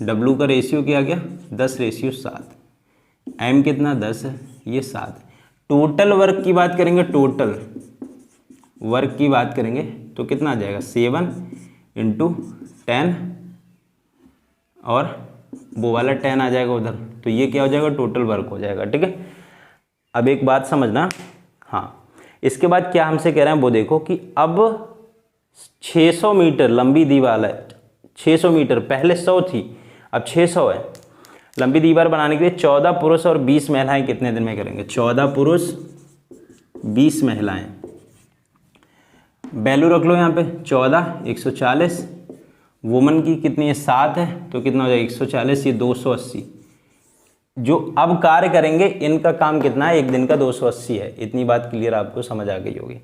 w का रेशियो क्या गया, 10:7। m कितना 10 है, ये 7। टोटल वर्क की बात करेंगे, टोटल वर्क की बात करेंगे तो कितना आ जाएगा, 7 × 10, और वो वाला 10 आ जाएगा उधर, तो ये क्या हो जाएगा, टोटल वर्क हो जाएगा, ठीक है। अब एक बात समझना, हाँ इसके बाद क्या हमसे कह रहे हैं वो देखो कि अब 600 मीटर लंबी दीवार है, 600 मीटर, पहले 100 थी अब 600 है। लंबी दीवार बनाने के लिए 14 पुरुष और 20 महिलाएं कितने दिन में करेंगे, 14 पुरुष 20 महिलाएं। वैल्यू रख लो यहाँ पे, 14 140, वुमन की कितनी है 7 है, तो कितना हो जाएगा 140, ये 280। जो अब कार्य करेंगे इनका काम कितना है, एक दिन का 280 है। इतनी बात क्लियर आपको समझ आ गई होगी।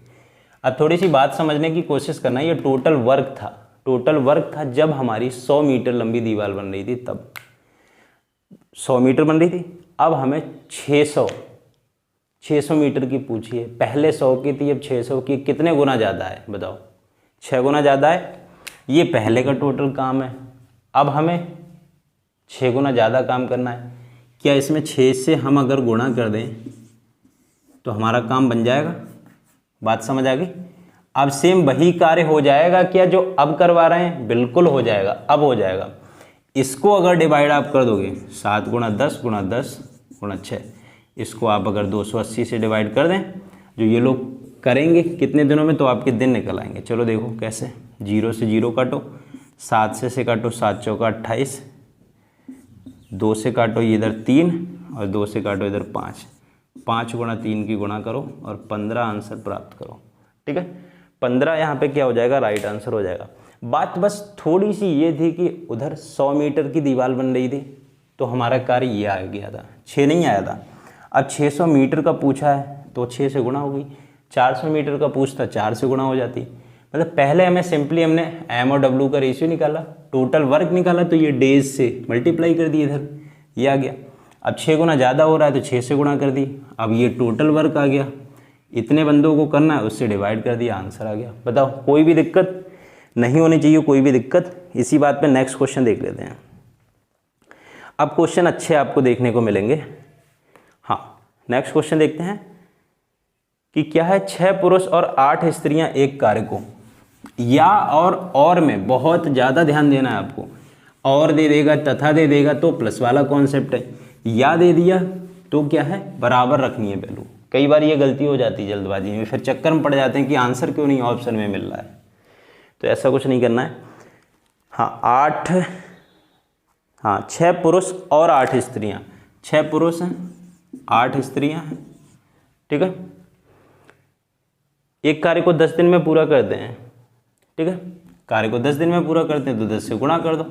अब थोड़ी सी बात समझने की कोशिश करना, ये टोटल वर्क था, टोटल वर्क था जब हमारी 100 मीटर लंबी दीवार बन रही थी, तब 100 मीटर बन रही थी। अब हमें 600 मीटर की पूछी है। पहले 100 की थी, अब 600 की। कितने गुना ज़्यादा है बताओ? 6 गुना ज़्यादा है। ये पहले का टोटल काम है, अब हमें 6 गुना ज़्यादा काम करना है। क्या इसमें 6 से हम अगर गुणा कर दें तो हमारा काम बन जाएगा? बात समझ आ गई? अब सेम वही कार्य हो जाएगा क्या जो अब करवा रहे हैं? बिल्कुल हो जाएगा, अब हो जाएगा। इसको अगर डिवाइड आप कर दोगे 7 गुणा 10 गुणा 10 गुणा 6, इसको आप अगर 280 से डिवाइड कर दें, जो ये लोग करेंगे कितने दिनों में, तो आपके दिन निकल आएंगे। चलो देखो कैसे। 0 से 0 काटो, 7 से काटो, 7 चौका 28, 2 से काटो ये इधर 3 और 2 से काटो इधर 5, 5 गुणा 3 की गुणा करो और 15 आंसर प्राप्त करो। ठीक है, 15 यहाँ पे क्या हो जाएगा? राइट आंसर हो जाएगा। बात बस थोड़ी सी ये थी कि उधर 100 मीटर की दीवार बन रही थी तो हमारा कार्य ये आ गया था, 6 नहीं आया था। अब 600 मीटर का पूछा है तो 6 से गुणा हो गई। 400 मीटर का पूछता 4 से गुणा हो जाती। मतलब पहले हमें सिंपली हमने एम और डब्ल्यू का रेशियो निकाला, टोटल वर्क निकाला, तो ये डेज से मल्टीप्लाई कर दिए, इधर ये आ गया। अब 6 गुना ज़्यादा हो रहा है तो 6 से गुणा कर दी। अब ये टोटल वर्क आ गया, इतने बंदों को करना है, उससे डिवाइड कर दिया, आंसर आ गया। बताओ, कोई भी दिक्कत नहीं होनी चाहिए, कोई भी दिक्कत। इसी बात पे नेक्स्ट क्वेश्चन देख लेते हैं। अब क्वेश्चन अच्छे आपको देखने को मिलेंगे। हाँ, नेक्स्ट क्वेश्चन देखते हैं कि क्या है। 6 पुरुष और 8 स्त्रियां एक कार्य को या और में बहुत ज़्यादा ध्यान देना है आपको। और दे देगा, तथा दे देगा तो प्लस वाला कॉन्सेप्ट है। या दे दिया तो क्या है? बराबर रखनी है वैल्यू। कई बार ये गलती हो जाती है जल्दबाजी में, फिर चक्कर में पड़ जाते हैं कि आंसर क्यों नहीं ऑप्शन में मिल रहा है। तो ऐसा कुछ नहीं करना है। हाँ, 6 पुरुष और 8 स्त्रियां। 6 पुरुष हैं, 8 स्त्रियां हैं। ठीक है, एक कार्य को 10 दिन में पूरा करते हैं। ठीक है, कार्य को 10 दिन में पूरा करते हैं तो 10 से गुणा कर दो,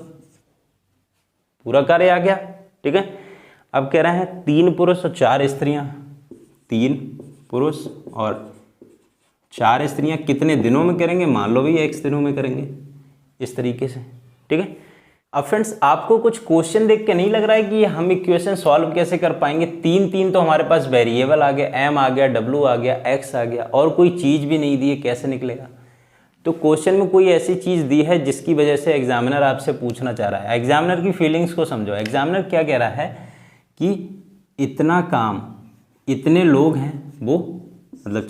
पूरा कार्य आ गया। ठीक है, अब कह रहे हैं 3 पुरुष और 4 स्त्रियां। 3 पुरुष और 4 स्त्रियां कितने दिनों में करेंगे? मान लो भाई x दिनों में करेंगे, इस तरीके से। ठीक है, अब फ्रेंड्स आपको कुछ क्वेश्चन देख के नहीं लग रहा है कि हम इक्वेशन सॉल्व कैसे कर पाएंगे? 3 तो हमारे पास वेरिएबल आ गया, m आ गया, w आ गया, x आ गया, और कोई चीज़ भी नहीं दी है, कैसे निकलेगा? तो क्वेश्चन में कोई ऐसी चीज़ दी है जिसकी वजह से एग्जामिनर आपसे पूछना चाह रहा है। एग्जामिनर की फीलिंग्स को समझो। एग्जामिनर क्या कह रहा है कि इतना काम, इतने लोग हैं, वो मतलब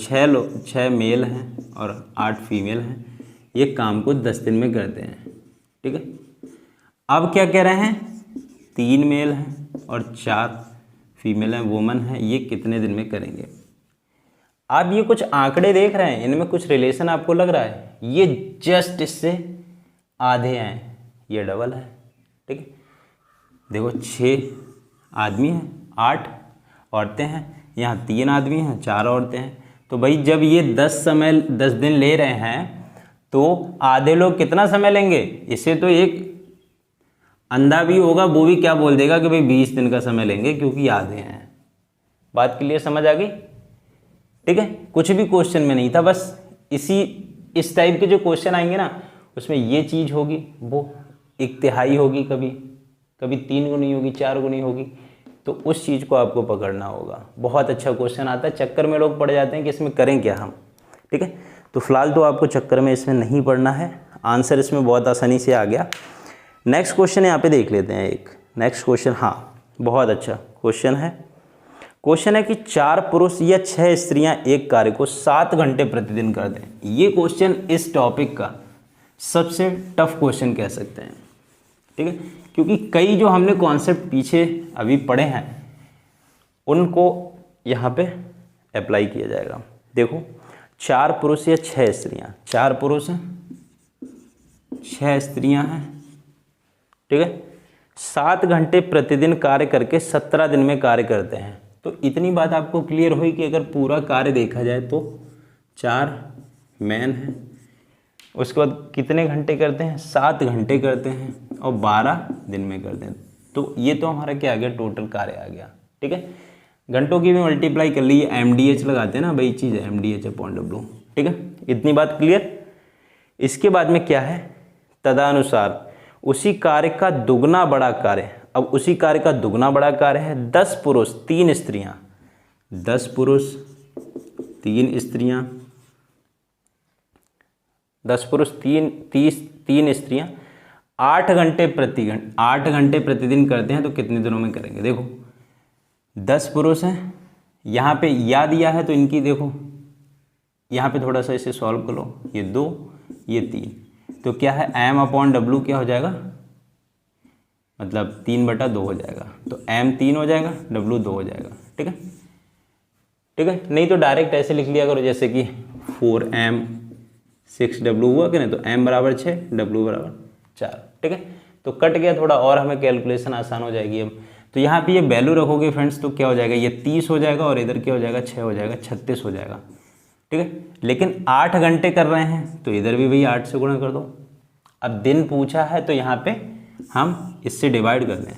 6 मेल हैं और 8 फीमेल हैं, ये काम को 10 दिन में करते हैं। ठीक है, अब क्या कह रहे हैं? 3 मेल हैं और 4 फीमेल हैं, वुमन हैं, ये कितने दिन में करेंगे? आप ये कुछ आंकड़े देख रहे हैं, इनमें कुछ रिलेशन आपको लग रहा है? ये जस्ट इससे आधे हैं, ये डबल है। ठीक है, देखो 6 आदमी हैं, 8 औरतें हैं, यहाँ 3 आदमी हैं, 4 औरतें हैं। तो भाई जब ये 10 दिन ले रहे हैं तो आधे लोग कितना समय लेंगे? इसे तो एक अंधा भी होगा वो भी क्या बोल देगा कि भाई 20 दिन का समय लेंगे, क्योंकि आधे हैं। बात क्लियर समझ आ गई? ठीक है, कुछ भी क्वेश्चन में नहीं था, बस इस टाइप के जो क्वेश्चन आएंगे ना, उसमें ये चीज़ होगी, वो 1/3 होगी, कभी 3 गुनी होगी, 4 गुनी होगी, तो उस चीज़ को आपको पकड़ना होगा। बहुत अच्छा क्वेश्चन आता है, चक्कर में लोग पड़ जाते हैं कि इसमें करें क्या हम। ठीक है, तो फिलहाल तो आपको चक्कर में इसमें नहीं पड़ना है, आंसर इसमें बहुत आसानी से आ गया। नेक्स्ट क्वेश्चन यहाँ पे देख लेते हैं एक। नेक्स्ट क्वेश्चन, हाँ बहुत अच्छा क्वेश्चन है। क्वेश्चन है कि 4 पुरुष या 6 स्त्रियां एक कार्य को 7 घंटे प्रतिदिन कर दें। ये क्वेश्चन इस टॉपिक का सबसे टफ क्वेश्चन कह सकते हैं। ठीक है, क्योंकि कई जो हमने कॉन्सेप्ट पीछे अभी पढ़े हैं उनको यहाँ पे अप्लाई किया जाएगा। देखो 4 पुरुष या 6 स्त्रियां, 4 पुरुष हैं, 6 स्त्रियां हैं। ठीक है, 7 घंटे प्रतिदिन कार्य करके 17 दिन में कार्य करते हैं। तो इतनी बात आपको क्लियर हुई कि अगर पूरा कार्य देखा जाए तो 4 मैन हैं, उसके बाद कितने घंटे करते हैं? 7 घंटे करते हैं और 12 दिन में करते हैं। तो ये तो हमारा क्या आ गया? टोटल कार्य आ गया। ठीक है, घंटों की भी मल्टीप्लाई कर ली, MDH लगाते हैं ना, वही चीज़ है MDH/W। ठीक है, इतनी बात क्लियर। इसके बाद में क्या है? तदनुसार उसी कार्य का दुगना बड़ा कार्य अब उसी कार्य का दुगना बड़ा कार्य है, 10 पुरुष 3 स्त्रियां, 10 पुरुष 3 स्त्रियां, 10 पुरुष 3 स्त्रियां 8 घंटे प्रतिदिन करते हैं, तो कितने दिनों में करेंगे? देखो 10 पुरुष हैं, यहाँ पे या दिया है तो इनकी देखो, यहाँ पे थोड़ा सा इसे सॉल्व कर लो, ये 2 ये 3, तो क्या है m/w क्या हो जाएगा, मतलब 3/2 हो जाएगा, तो m 3 हो जाएगा, w 2 हो जाएगा। ठीक है, ठीक है, नहीं तो डायरेक्ट ऐसे लिख लिया करो, जैसे कि 4m 6w हुआ कि नहीं, तो m बराबर 6 w बराबर 4। ठीक है, तो कट गया थोड़ा, और हमें कैलकुलेशन आसान हो जाएगी अब। तो यहाँ पे ये वैल्यू रखोगे फ्रेंड्स, तो क्या हो जाएगा, ये 30 हो जाएगा, और इधर क्या हो जाएगा 6 हो जाएगा, 36 हो जाएगा। ठीक है, लेकिन 8 घंटे कर रहे हैं तो इधर भी भाई 8 से गुणा कर दो। अब दिन पूछा है तो यहाँ पे हम इससे डिवाइड कर दें,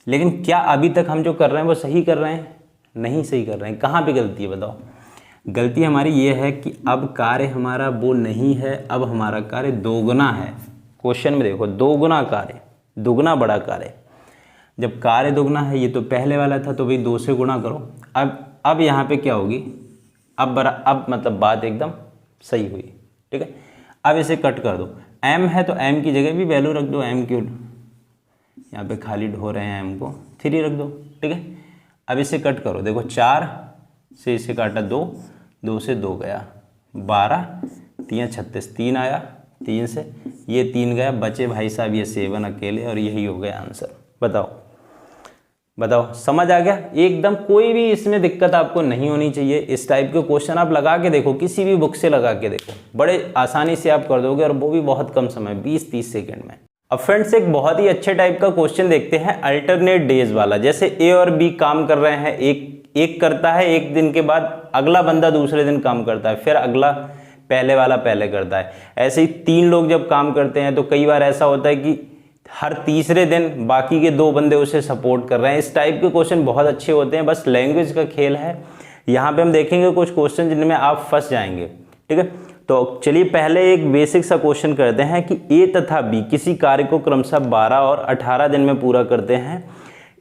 लेकिन क्या अभी तक हम जो कर रहे हैं वो सही कर रहे हैं? नहीं सही कर रहे हैं। कहाँ पे गलती है बताओ? गलती हमारी ये है कि अब कार्य हमारा वो नहीं है, अब हमारा कार्य दोगुना है। क्वेश्चन में देखो, दोगुना कार्य, दुगना बड़ा कार्य। जब कार्य दोगुना है, ये तो पहले वाला था, तो भाई 2 से गुणा करो। अब यहाँ पे क्या होगी, अब मतलब बात एकदम सही हुई। ठीक है, अब इसे कट कर दो, m है तो m की जगह भी वैल्यू रख दो, m क्यूब, यहाँ पे खाली ढो रहे हैं m को, 3 रख दो। ठीक है, अब इसे कट करो, देखो 4 से इसे काटा 2, 2 से 2 गया 12, 3 36, 3 आया, 3 से ये 3 गया, बचे भाई साहब ये 7 अकेले, और यही हो गया आंसर। बताओ समझ आ गया? एकदम कोई भी इसमें दिक्कत आपको नहीं होनी चाहिए। इस टाइप के क्वेश्चन आप लगा के देखो, किसी भी बुक से लगा के देखो, बड़े आसानी से आप कर दोगे, और वो भी बहुत कम समय, 20-30 सेकंड में। अब फ्रेंड्स एक बहुत ही अच्छे टाइप का क्वेश्चन देखते हैं, अल्टरनेट डेज वाला। जैसे ए और बी काम कर रहे हैं, एक करता है, एक दिन के बाद अगला बंदा दूसरे दिन काम करता है, फिर अगला पहले वाला पहले करता है। ऐसे ही 3 लोग जब काम करते हैं तो कई बार ऐसा होता है कि हर तीसरे दिन बाकी के 2 बंदे उसे सपोर्ट कर रहे हैं। इस टाइप के क्वेश्चन बहुत अच्छे होते हैं, बस लैंग्वेज का खेल है। यहाँ पे हम देखेंगे कुछ क्वेश्चन जिनमें आप फंस जाएंगे। ठीक है, तो चलिए पहले एक बेसिक सा क्वेश्चन करते हैं कि ए तथा बी किसी कार्य को क्रमशः 12 और 18 दिन में पूरा करते हैं।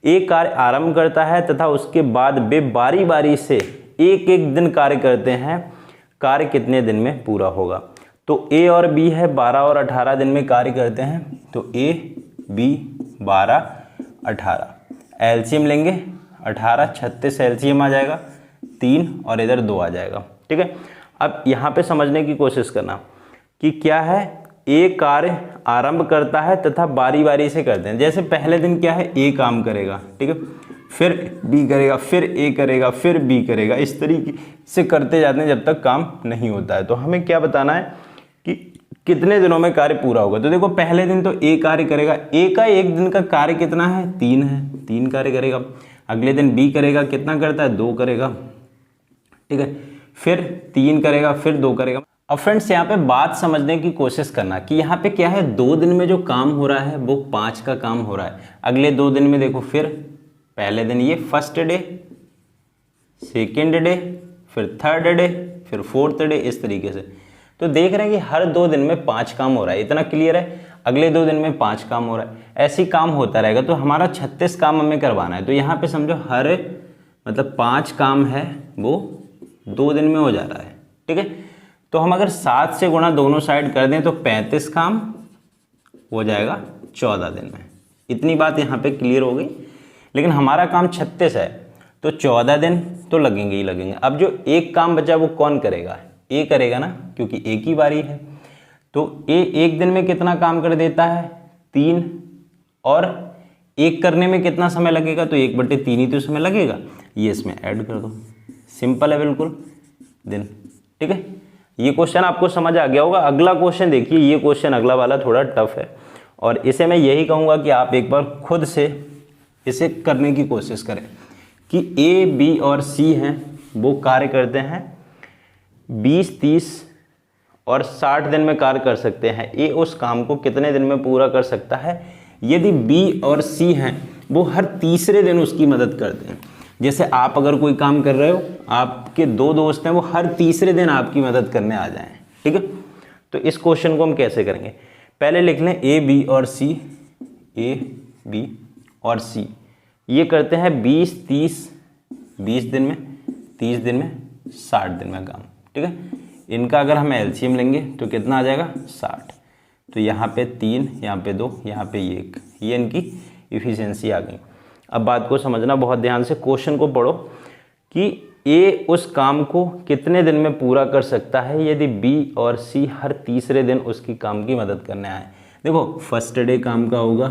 ए कार्य आरंभ करता है तथा उसके बाद वे बारी बारी से एक एक दिन कार्य करते हैं। कार्य कितने दिन में पूरा होगा? तो ए और बी है 12 और 18 दिन में कार्य करते हैं, तो ए बी 12 18, एलसीएम लेंगे 18 36 एलसीएम आ जाएगा, 3 और इधर 2 आ जाएगा। ठीक है, अब यहाँ पे समझने की कोशिश करना कि क्या है, ए कार्य आरंभ करता है तथा बारी बारी से करते हैं। जैसे पहले दिन क्या है, ए काम करेगा, ठीक है, फिर बी करेगा, फिर ए करेगा, फिर बी करेगा, इस तरीके से करते जाते हैं जब तक काम नहीं होता है। तो हमें क्या बताना है कि कितने दिनों में कार्य पूरा होगा। तो देखो पहले दिन तो ए कार्य करेगा, ए का एक दिन का कार्य कितना है, 3 है, 3 कार्य करेगा। अगले दिन बी करेगा, कितना करता है, 2 करेगा। ठीक है, फिर 3 करेगा, फिर 2 करेगा। अब फ्रेंड्स यहाँ पे बात समझने की कोशिश करना कि यहाँ पे क्या है, 2 दिन में जो काम हो रहा है वो 5 का काम हो रहा है। अगले 2 दिन में देखो, फिर पहले दिन ये फर्स्ट डे, सेकेंड डे, फिर थर्ड डे, फिर फोर्थ डे, इस तरीके से। तो देख रहे हैं कि हर 2 दिन में 5 काम हो रहा है, इतना क्लियर है। अगले 2 दिन में 5 काम हो रहा है, ऐसे ही काम होता रहेगा। तो हमारा 36 काम हमें करवाना है। तो यहाँ पे समझो हर मतलब 5 काम है वो 2 दिन में हो जा रहा है। ठीक है, तो हम अगर 7 से गुणा दोनों साइड कर दें तो 35 काम हो जाएगा 14 दिन में। इतनी बात यहाँ पे क्लियर हो गई। लेकिन हमारा काम 36 है तो 14 दिन तो लगेंगे ही लगेंगे। अब जो एक काम बचा वो कौन करेगा, ए करेगा ना, क्योंकि एक ही बारी है। तो ए एक दिन में कितना काम कर देता है, 3, और एक करने में कितना समय लगेगा, तो 1/3 ही तो समय लगेगा। ये इसमें ऐड कर दो, सिंपल है बिल्कुल दिन। ठीक है, ये क्वेश्चन आपको समझ आ गया होगा। अगला क्वेश्चन देखिए, ये क्वेश्चन अगला वाला थोड़ा टफ है, और इसे मैं यही कहूँगा कि आप एक बार खुद से इसे करने की कोशिश करें कि ए बी और सी हैं वो कार्य करते हैं 20 30 और 60 दिन में कार्य कर सकते हैं। ए उस काम को कितने दिन में पूरा कर सकता है? यदि बी और सी हैं वो हर तीसरे दिन उसकी मदद करते हैं। जैसे आप अगर कोई काम कर रहे हो, आपके 2 दोस्त हैं, वो हर तीसरे दिन आपकी मदद करने आ जाएं। ठीक है, तो इस क्वेश्चन को हम कैसे करेंगे, पहले लिख लें ए बी और सी, ए बी और सी ये करते हैं 20 दिन में, 30 दिन में, 60 दिन में काम, ठीक है। इनका अगर हम एलसीएम लेंगे तो कितना आ जाएगा 60। तो यहाँ पे 3, यहाँ पे 2, यहाँ पे 1, ये इनकी इफ़िशियंसी आ गई। अब बात को समझना बहुत ध्यान से, क्वेश्चन को पढ़ो कि ए उस काम को कितने दिन में पूरा कर सकता है यदि बी और सी हर तीसरे दिन उसकी काम की मदद करने आए। देखो फर्स्ट डे काम का होगा,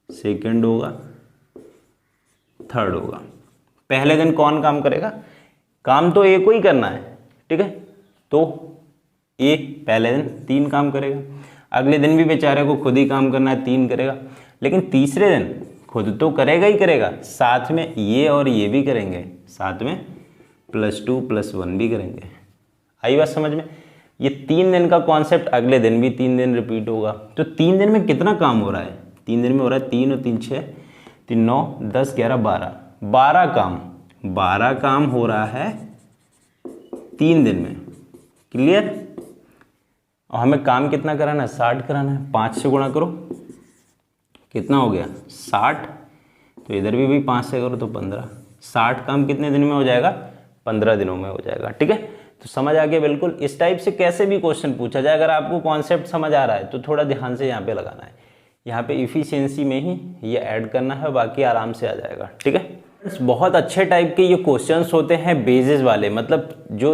सेकंड होगा, थर्ड होगा। पहले दिन कौन काम करेगा? काम तो ए को ही करना है, ठीक है। तो ए पहले दिन 3 काम करेगा, अगले दिन भी बेचारे को खुद ही काम करना है, 3 करेगा। लेकिन तीसरे दिन खुद तो करेगा ही करेगा, साथ में ये और ये भी करेंगे, साथ में +2 +1 भी करेंगे। आई बात समझ में? ये 3 दिन का कॉन्सेप्ट अगले दिन भी 3 दिन रिपीट होगा। तो 3 दिन में कितना काम हो रहा है? 3 दिन में हो रहा है 3 और 3 6, 3 9 10 11 12 काम, 12 काम हो रहा है 3 दिन में। क्लियर? और हमें काम कितना कराना है? 60 कराना है। 5 से गुणा करो, कितना हो गया? 60। तो इधर भी 5 से करो तो 15। 60 काम कितने दिन में हो जाएगा? 15 दिनों में हो जाएगा, ठीक है। तो समझ आ गया बिल्कुल। इस टाइप से कैसे भी क्वेश्चन पूछा जाए, अगर आपको कॉन्सेप्ट समझ आ रहा है तो थोड़ा ध्यान से यहाँ पे लगाना है। यहाँ पे इफिशियंसी में ही ये ऐड करना है, बाकी आराम से आ जाएगा, ठीक है। बहुत अच्छे टाइप के ये क्वेश्चंस होते हैं बेसिस वाले, मतलब जो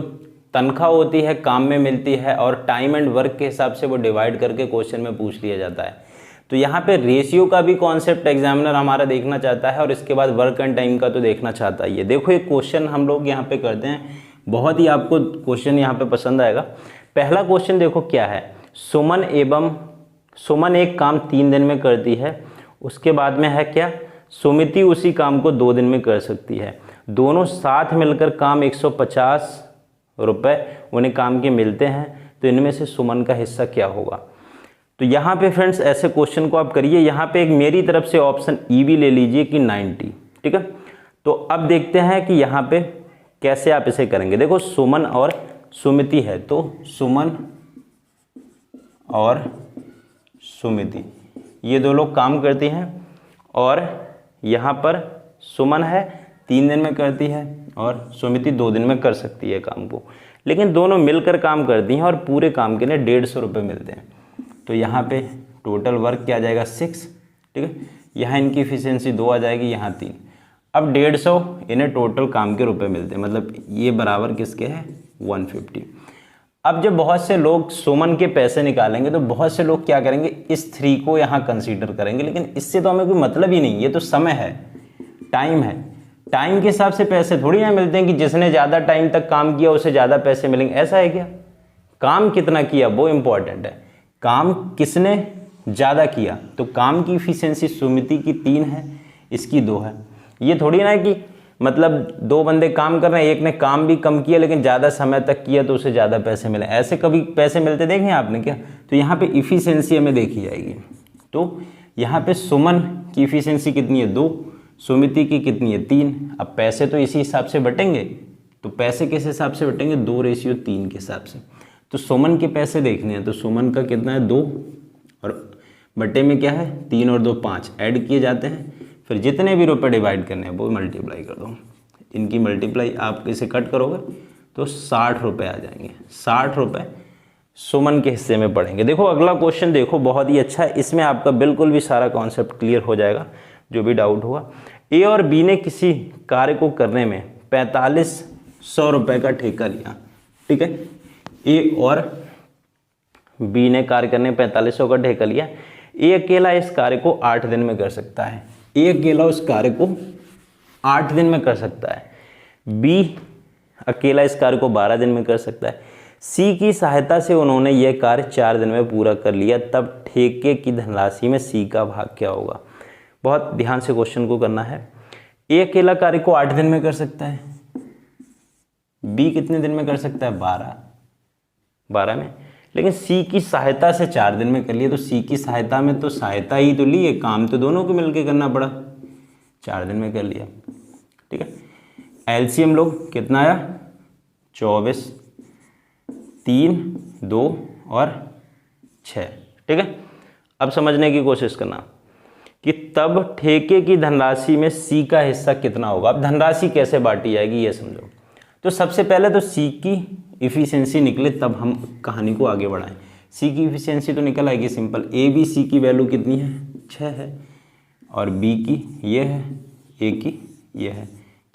तनख्वाह होती है काम में मिलती है और टाइम एंड वर्क के हिसाब से वो डिवाइड करके क्वेश्चन में पूछ लिया जाता है। तो यहाँ पे रेशियो का भी कॉन्सेप्ट एग्जामिनर हमारा देखना चाहता है और इसके बाद वर्क एंड टाइम का तो देखना चाहता ही है। देखो एक क्वेश्चन हम लोग यहाँ पे करते हैं, बहुत ही आपको क्वेश्चन यहाँ पे पसंद आएगा। पहला क्वेश्चन देखो क्या है, सुमन एक काम 3 दिन में करती है, उसके बाद में है क्या, सुमिति उसी काम को 2 दिन में कर सकती है। दोनों साथ मिलकर काम 150 रुपये उन्हें काम के मिलते हैं, तो इनमें से सुमन का हिस्सा क्या होगा। तो यहाँ पे फ्रेंड्स ऐसे क्वेश्चन को आप करिए। यहाँ पे एक मेरी तरफ से ऑप्शन ई भी ले लीजिए कि 90, ठीक है। तो अब देखते हैं कि यहाँ पे कैसे आप इसे करेंगे। देखो सुमन और सुमिति है, तो सुमन और सुमिति ये 2 लोग काम करती हैं और यहाँ पर सुमन है 3 दिन में करती है और सुमिति 2 दिन में कर सकती है काम को, लेकिन दोनों मिलकर काम करती हैं और पूरे काम के लिए 150 रुपये मिलते हैं। तो यहाँ पे टोटल वर्क क्या आ जाएगा 6, ठीक है। यहाँ इनकी इफिशियंसी 2 आ जाएगी, यहाँ 3। अब 150 इन्हें टोटल काम के रुपए मिलते हैं, मतलब ये बराबर किसके है 150। अब जब बहुत से लोग सुमन के पैसे निकालेंगे तो बहुत से लोग क्या करेंगे, इस 3 को यहाँ कंसीडर करेंगे, लेकिन इससे तो हमें कोई मतलब ही नहीं। ये तो समय है, टाइम है, टाइम के हिसाब से पैसे थोड़ी ना मिलते हैं कि जिसने ज़्यादा टाइम तक काम किया उसे ज़्यादा पैसे मिलेंगे, ऐसा है क्या। काम कितना किया वो इम्पॉर्टेंट है, काम किसने ज़्यादा किया। तो काम की इफिशियंसी सुमिति की 3 है, इसकी 2 है। ये थोड़ी ना है कि मतलब 2 बंदे काम कर रहे हैं, एक ने काम भी कम किया लेकिन ज़्यादा समय तक किया तो उसे ज़्यादा पैसे मिले, ऐसे कभी पैसे मिलते देखे आपने क्या। तो यहाँ पे इफिशियंसी हमें देखी जाएगी। तो यहाँ पे सुमन की इफिशियंसी कितनी है 2, सुमिति की कितनी है 3। अब पैसे तो इसी हिसाब से बटेंगे, तो पैसे किस हिसाब से बटेंगे 2:3 के हिसाब से। तो सुमन के पैसे देखने हैं, तो सुमन का कितना है 2 और बटे में क्या है 3 और 2 5 ऐड किए जाते हैं, फिर जितने भी रुपए डिवाइड करने हैं वो मल्टीप्लाई कर दो। इनकी मल्टीप्लाई आप इसे कट करोगे तो 60 रुपये आ जाएंगे। 60 रुपये सुमन के हिस्से में पड़ेंगे। देखो अगला क्वेश्चन देखो, बहुत ही अच्छा है, इसमें आपका बिल्कुल भी सारा कॉन्सेप्ट क्लियर हो जाएगा, जो भी डाउट होगा। ए और बी ने किसी कार्य को करने में 4500 रुपये का ठेका लिया, ठीक है। ए और बी ने कार्य करने 4500 का ठेका लिया। ए अकेला इस कार्य को 8 दिन में कर सकता है। ए अकेला उस कार्य को 8 दिन में कर सकता है। बी अकेला इस कार्य को 12 दिन में कर सकता है। सी की सहायता से उन्होंने यह कार्य 4 दिन में पूरा कर लिया, तब ठेके की धनराशि में सी का भाग क्या होगा। बहुत ध्यान से क्वेश्चन को करना है। ए अकेला कार्य को 8 दिन में कर सकता है, बी कितने दिन में कर सकता है 12 में, लेकिन सी की सहायता से 4 दिन में कर लिया। तो सी की सहायता में तो सहायता ही तो ली है, काम तो दोनों को मिलकर करना पड़ा, 4 दिन में कर लिया, ठीक है। एलसीएम लोग कितना आया 24, 3, 2 और 6, ठीक है। अब समझने की कोशिश करना, कि तब ठेके की धनराशि में सी का हिस्सा कितना होगा। अब धनराशि कैसे बांटी जाएगी ये समझो। तो सबसे पहले तो सी की इफिशियंसी निकले तब हम कहानी को आगे बढ़ाएं। सी की इफिशियंसी तो निकल आएगी सिंपल, ए बी सी की वैल्यू कितनी है 6 है और बी की ये है, ए की ये है,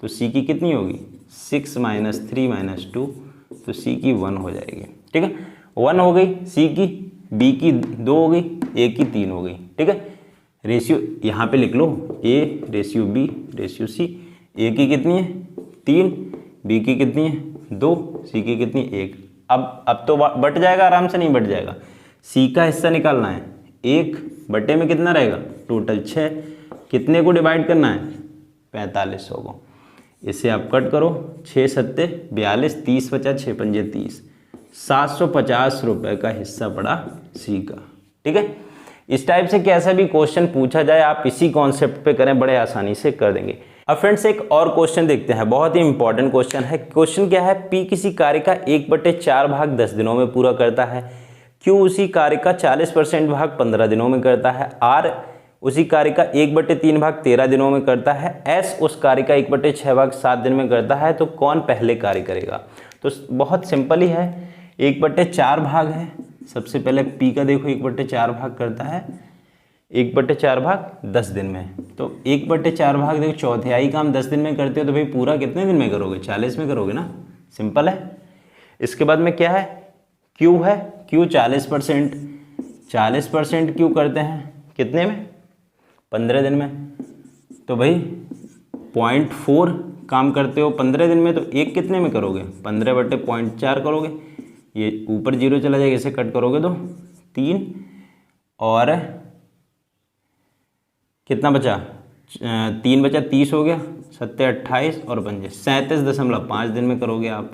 तो सी की कितनी होगी 6 - 3 - 2, तो सी की 1 हो जाएगी। ठीक है, 1 हो गई सी की, बी की 2 हो गई, ए की 3 हो गई। ठीक है, रेशियो यहाँ पे लिख लो, A ratio B ratio C, A की कितनी है 3, बी की कितनी है 2, सी की कितनी 1। अब तो बट जाएगा आराम से, नहीं बट जाएगा। सी का हिस्सा निकालना है, 1 बटे में कितना रहेगा टोटल 6, कितने को डिवाइड करना है 4500 को। इसे आप कट करो, 6 सत्ते 42, 30 बचा, 6 पंजे 30, 750 रुपये का हिस्सा पड़ा सी का। ठीक है, इस टाइप से कैसा भी क्वेश्चन पूछा जाए आप इसी कॉन्सेप्ट पे करें, बड़े आसानी से कर देंगे। अब फ्रेंड्स एक और क्वेश्चन देखते हैं, बहुत ही इंपॉर्टेंट क्वेश्चन है। क्वेश्चन क्या है, पी किसी कार्य का 1/4 भाग 10 दिनों में पूरा करता है, क्यू उसी कार्य का 40% भाग 15 दिनों में करता है, आर उसी कार्य का 1/3 भाग 13 दिनों में करता है, एस उस कार्य का 1/6 भाग 7 दिन में करता है, तो कौन पहले कार्य करेगा। तो बहुत सिंपल ही है, 1/4 भाग है, सबसे पहले पी का देखो 1/4 भाग करता है, 1/4 भाग 10 दिन में, तो 1/4 भाग देखो चौथाई काम 10 दिन में करते हो, तो भाई पूरा कितने दिन में करोगे 40 में करोगे ना, सिंपल है। इसके बाद में क्या है, क्यू है, क्यू 40%, 40% क्यू करते हैं कितने में 15 दिन में, तो भाई 0.4 काम करते हो 15 दिन में, तो एक कितने में करोगे 15/0.4 करोगे, ये ऊपर 0 चला जाएगा, इसे कट करोगे तो 3 और कितना बचा 3 बचा 30 हो गया, 7 28 और 5 37.5 दिन में करोगे आप।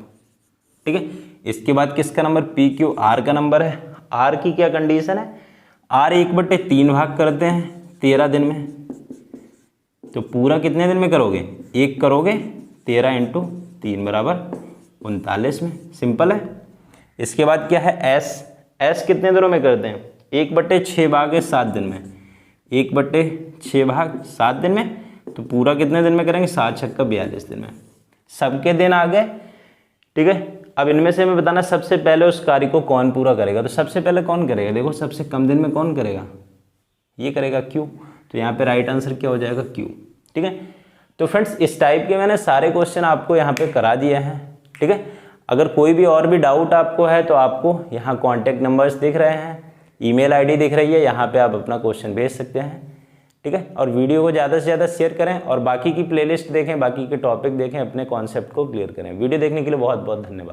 ठीक है, इसके बाद किसका नंबर पी क्यू आर का नंबर है। आर की क्या कंडीशन है, आर 1/3 भाग करते हैं 13 दिन में, तो पूरा कितने दिन में करोगे 1 करोगे, 13 × 3 = 39 में, सिंपल है। इसके बाद क्या है एस, एस कितने दिनों में करते हैं 1/6 भाग है 7 दिन में, 1/6 भाग 7 दिन में, तो पूरा कितने दिन में करेंगे 7 × 6 = 42 दिन में। सबके दिन आ गए। ठीक है, अब इनमें से मैं बताना सबसे पहले उस कार्य को कौन पूरा करेगा, तो सबसे पहले कौन करेगा, देखो सबसे कम दिन में कौन करेगा, ये करेगा क्यू, तो यहाँ पे राइट आंसर क्या हो जाएगा क्यू। ठीक है, तो फ्रेंड्स इस टाइप के मैंने सारे क्वेश्चन आपको यहाँ पे करा दिए हैं। ठीक है, अगर कोई भी और भी डाउट आपको है तो आपको यहाँ कॉन्टैक्ट नंबर्स दिख रहे हैं, ईमेल आईडी दिख रही है, यहाँ पे आप अपना क्वेश्चन भेज सकते हैं। ठीक है, और वीडियो को ज़्यादा से ज़्यादा शेयर करें और बाकी की प्लेलिस्ट देखें, बाकी के टॉपिक देखें, अपने कॉन्सेप्ट को क्लियर करें। वीडियो देखने के लिए बहुत बहुत धन्यवाद।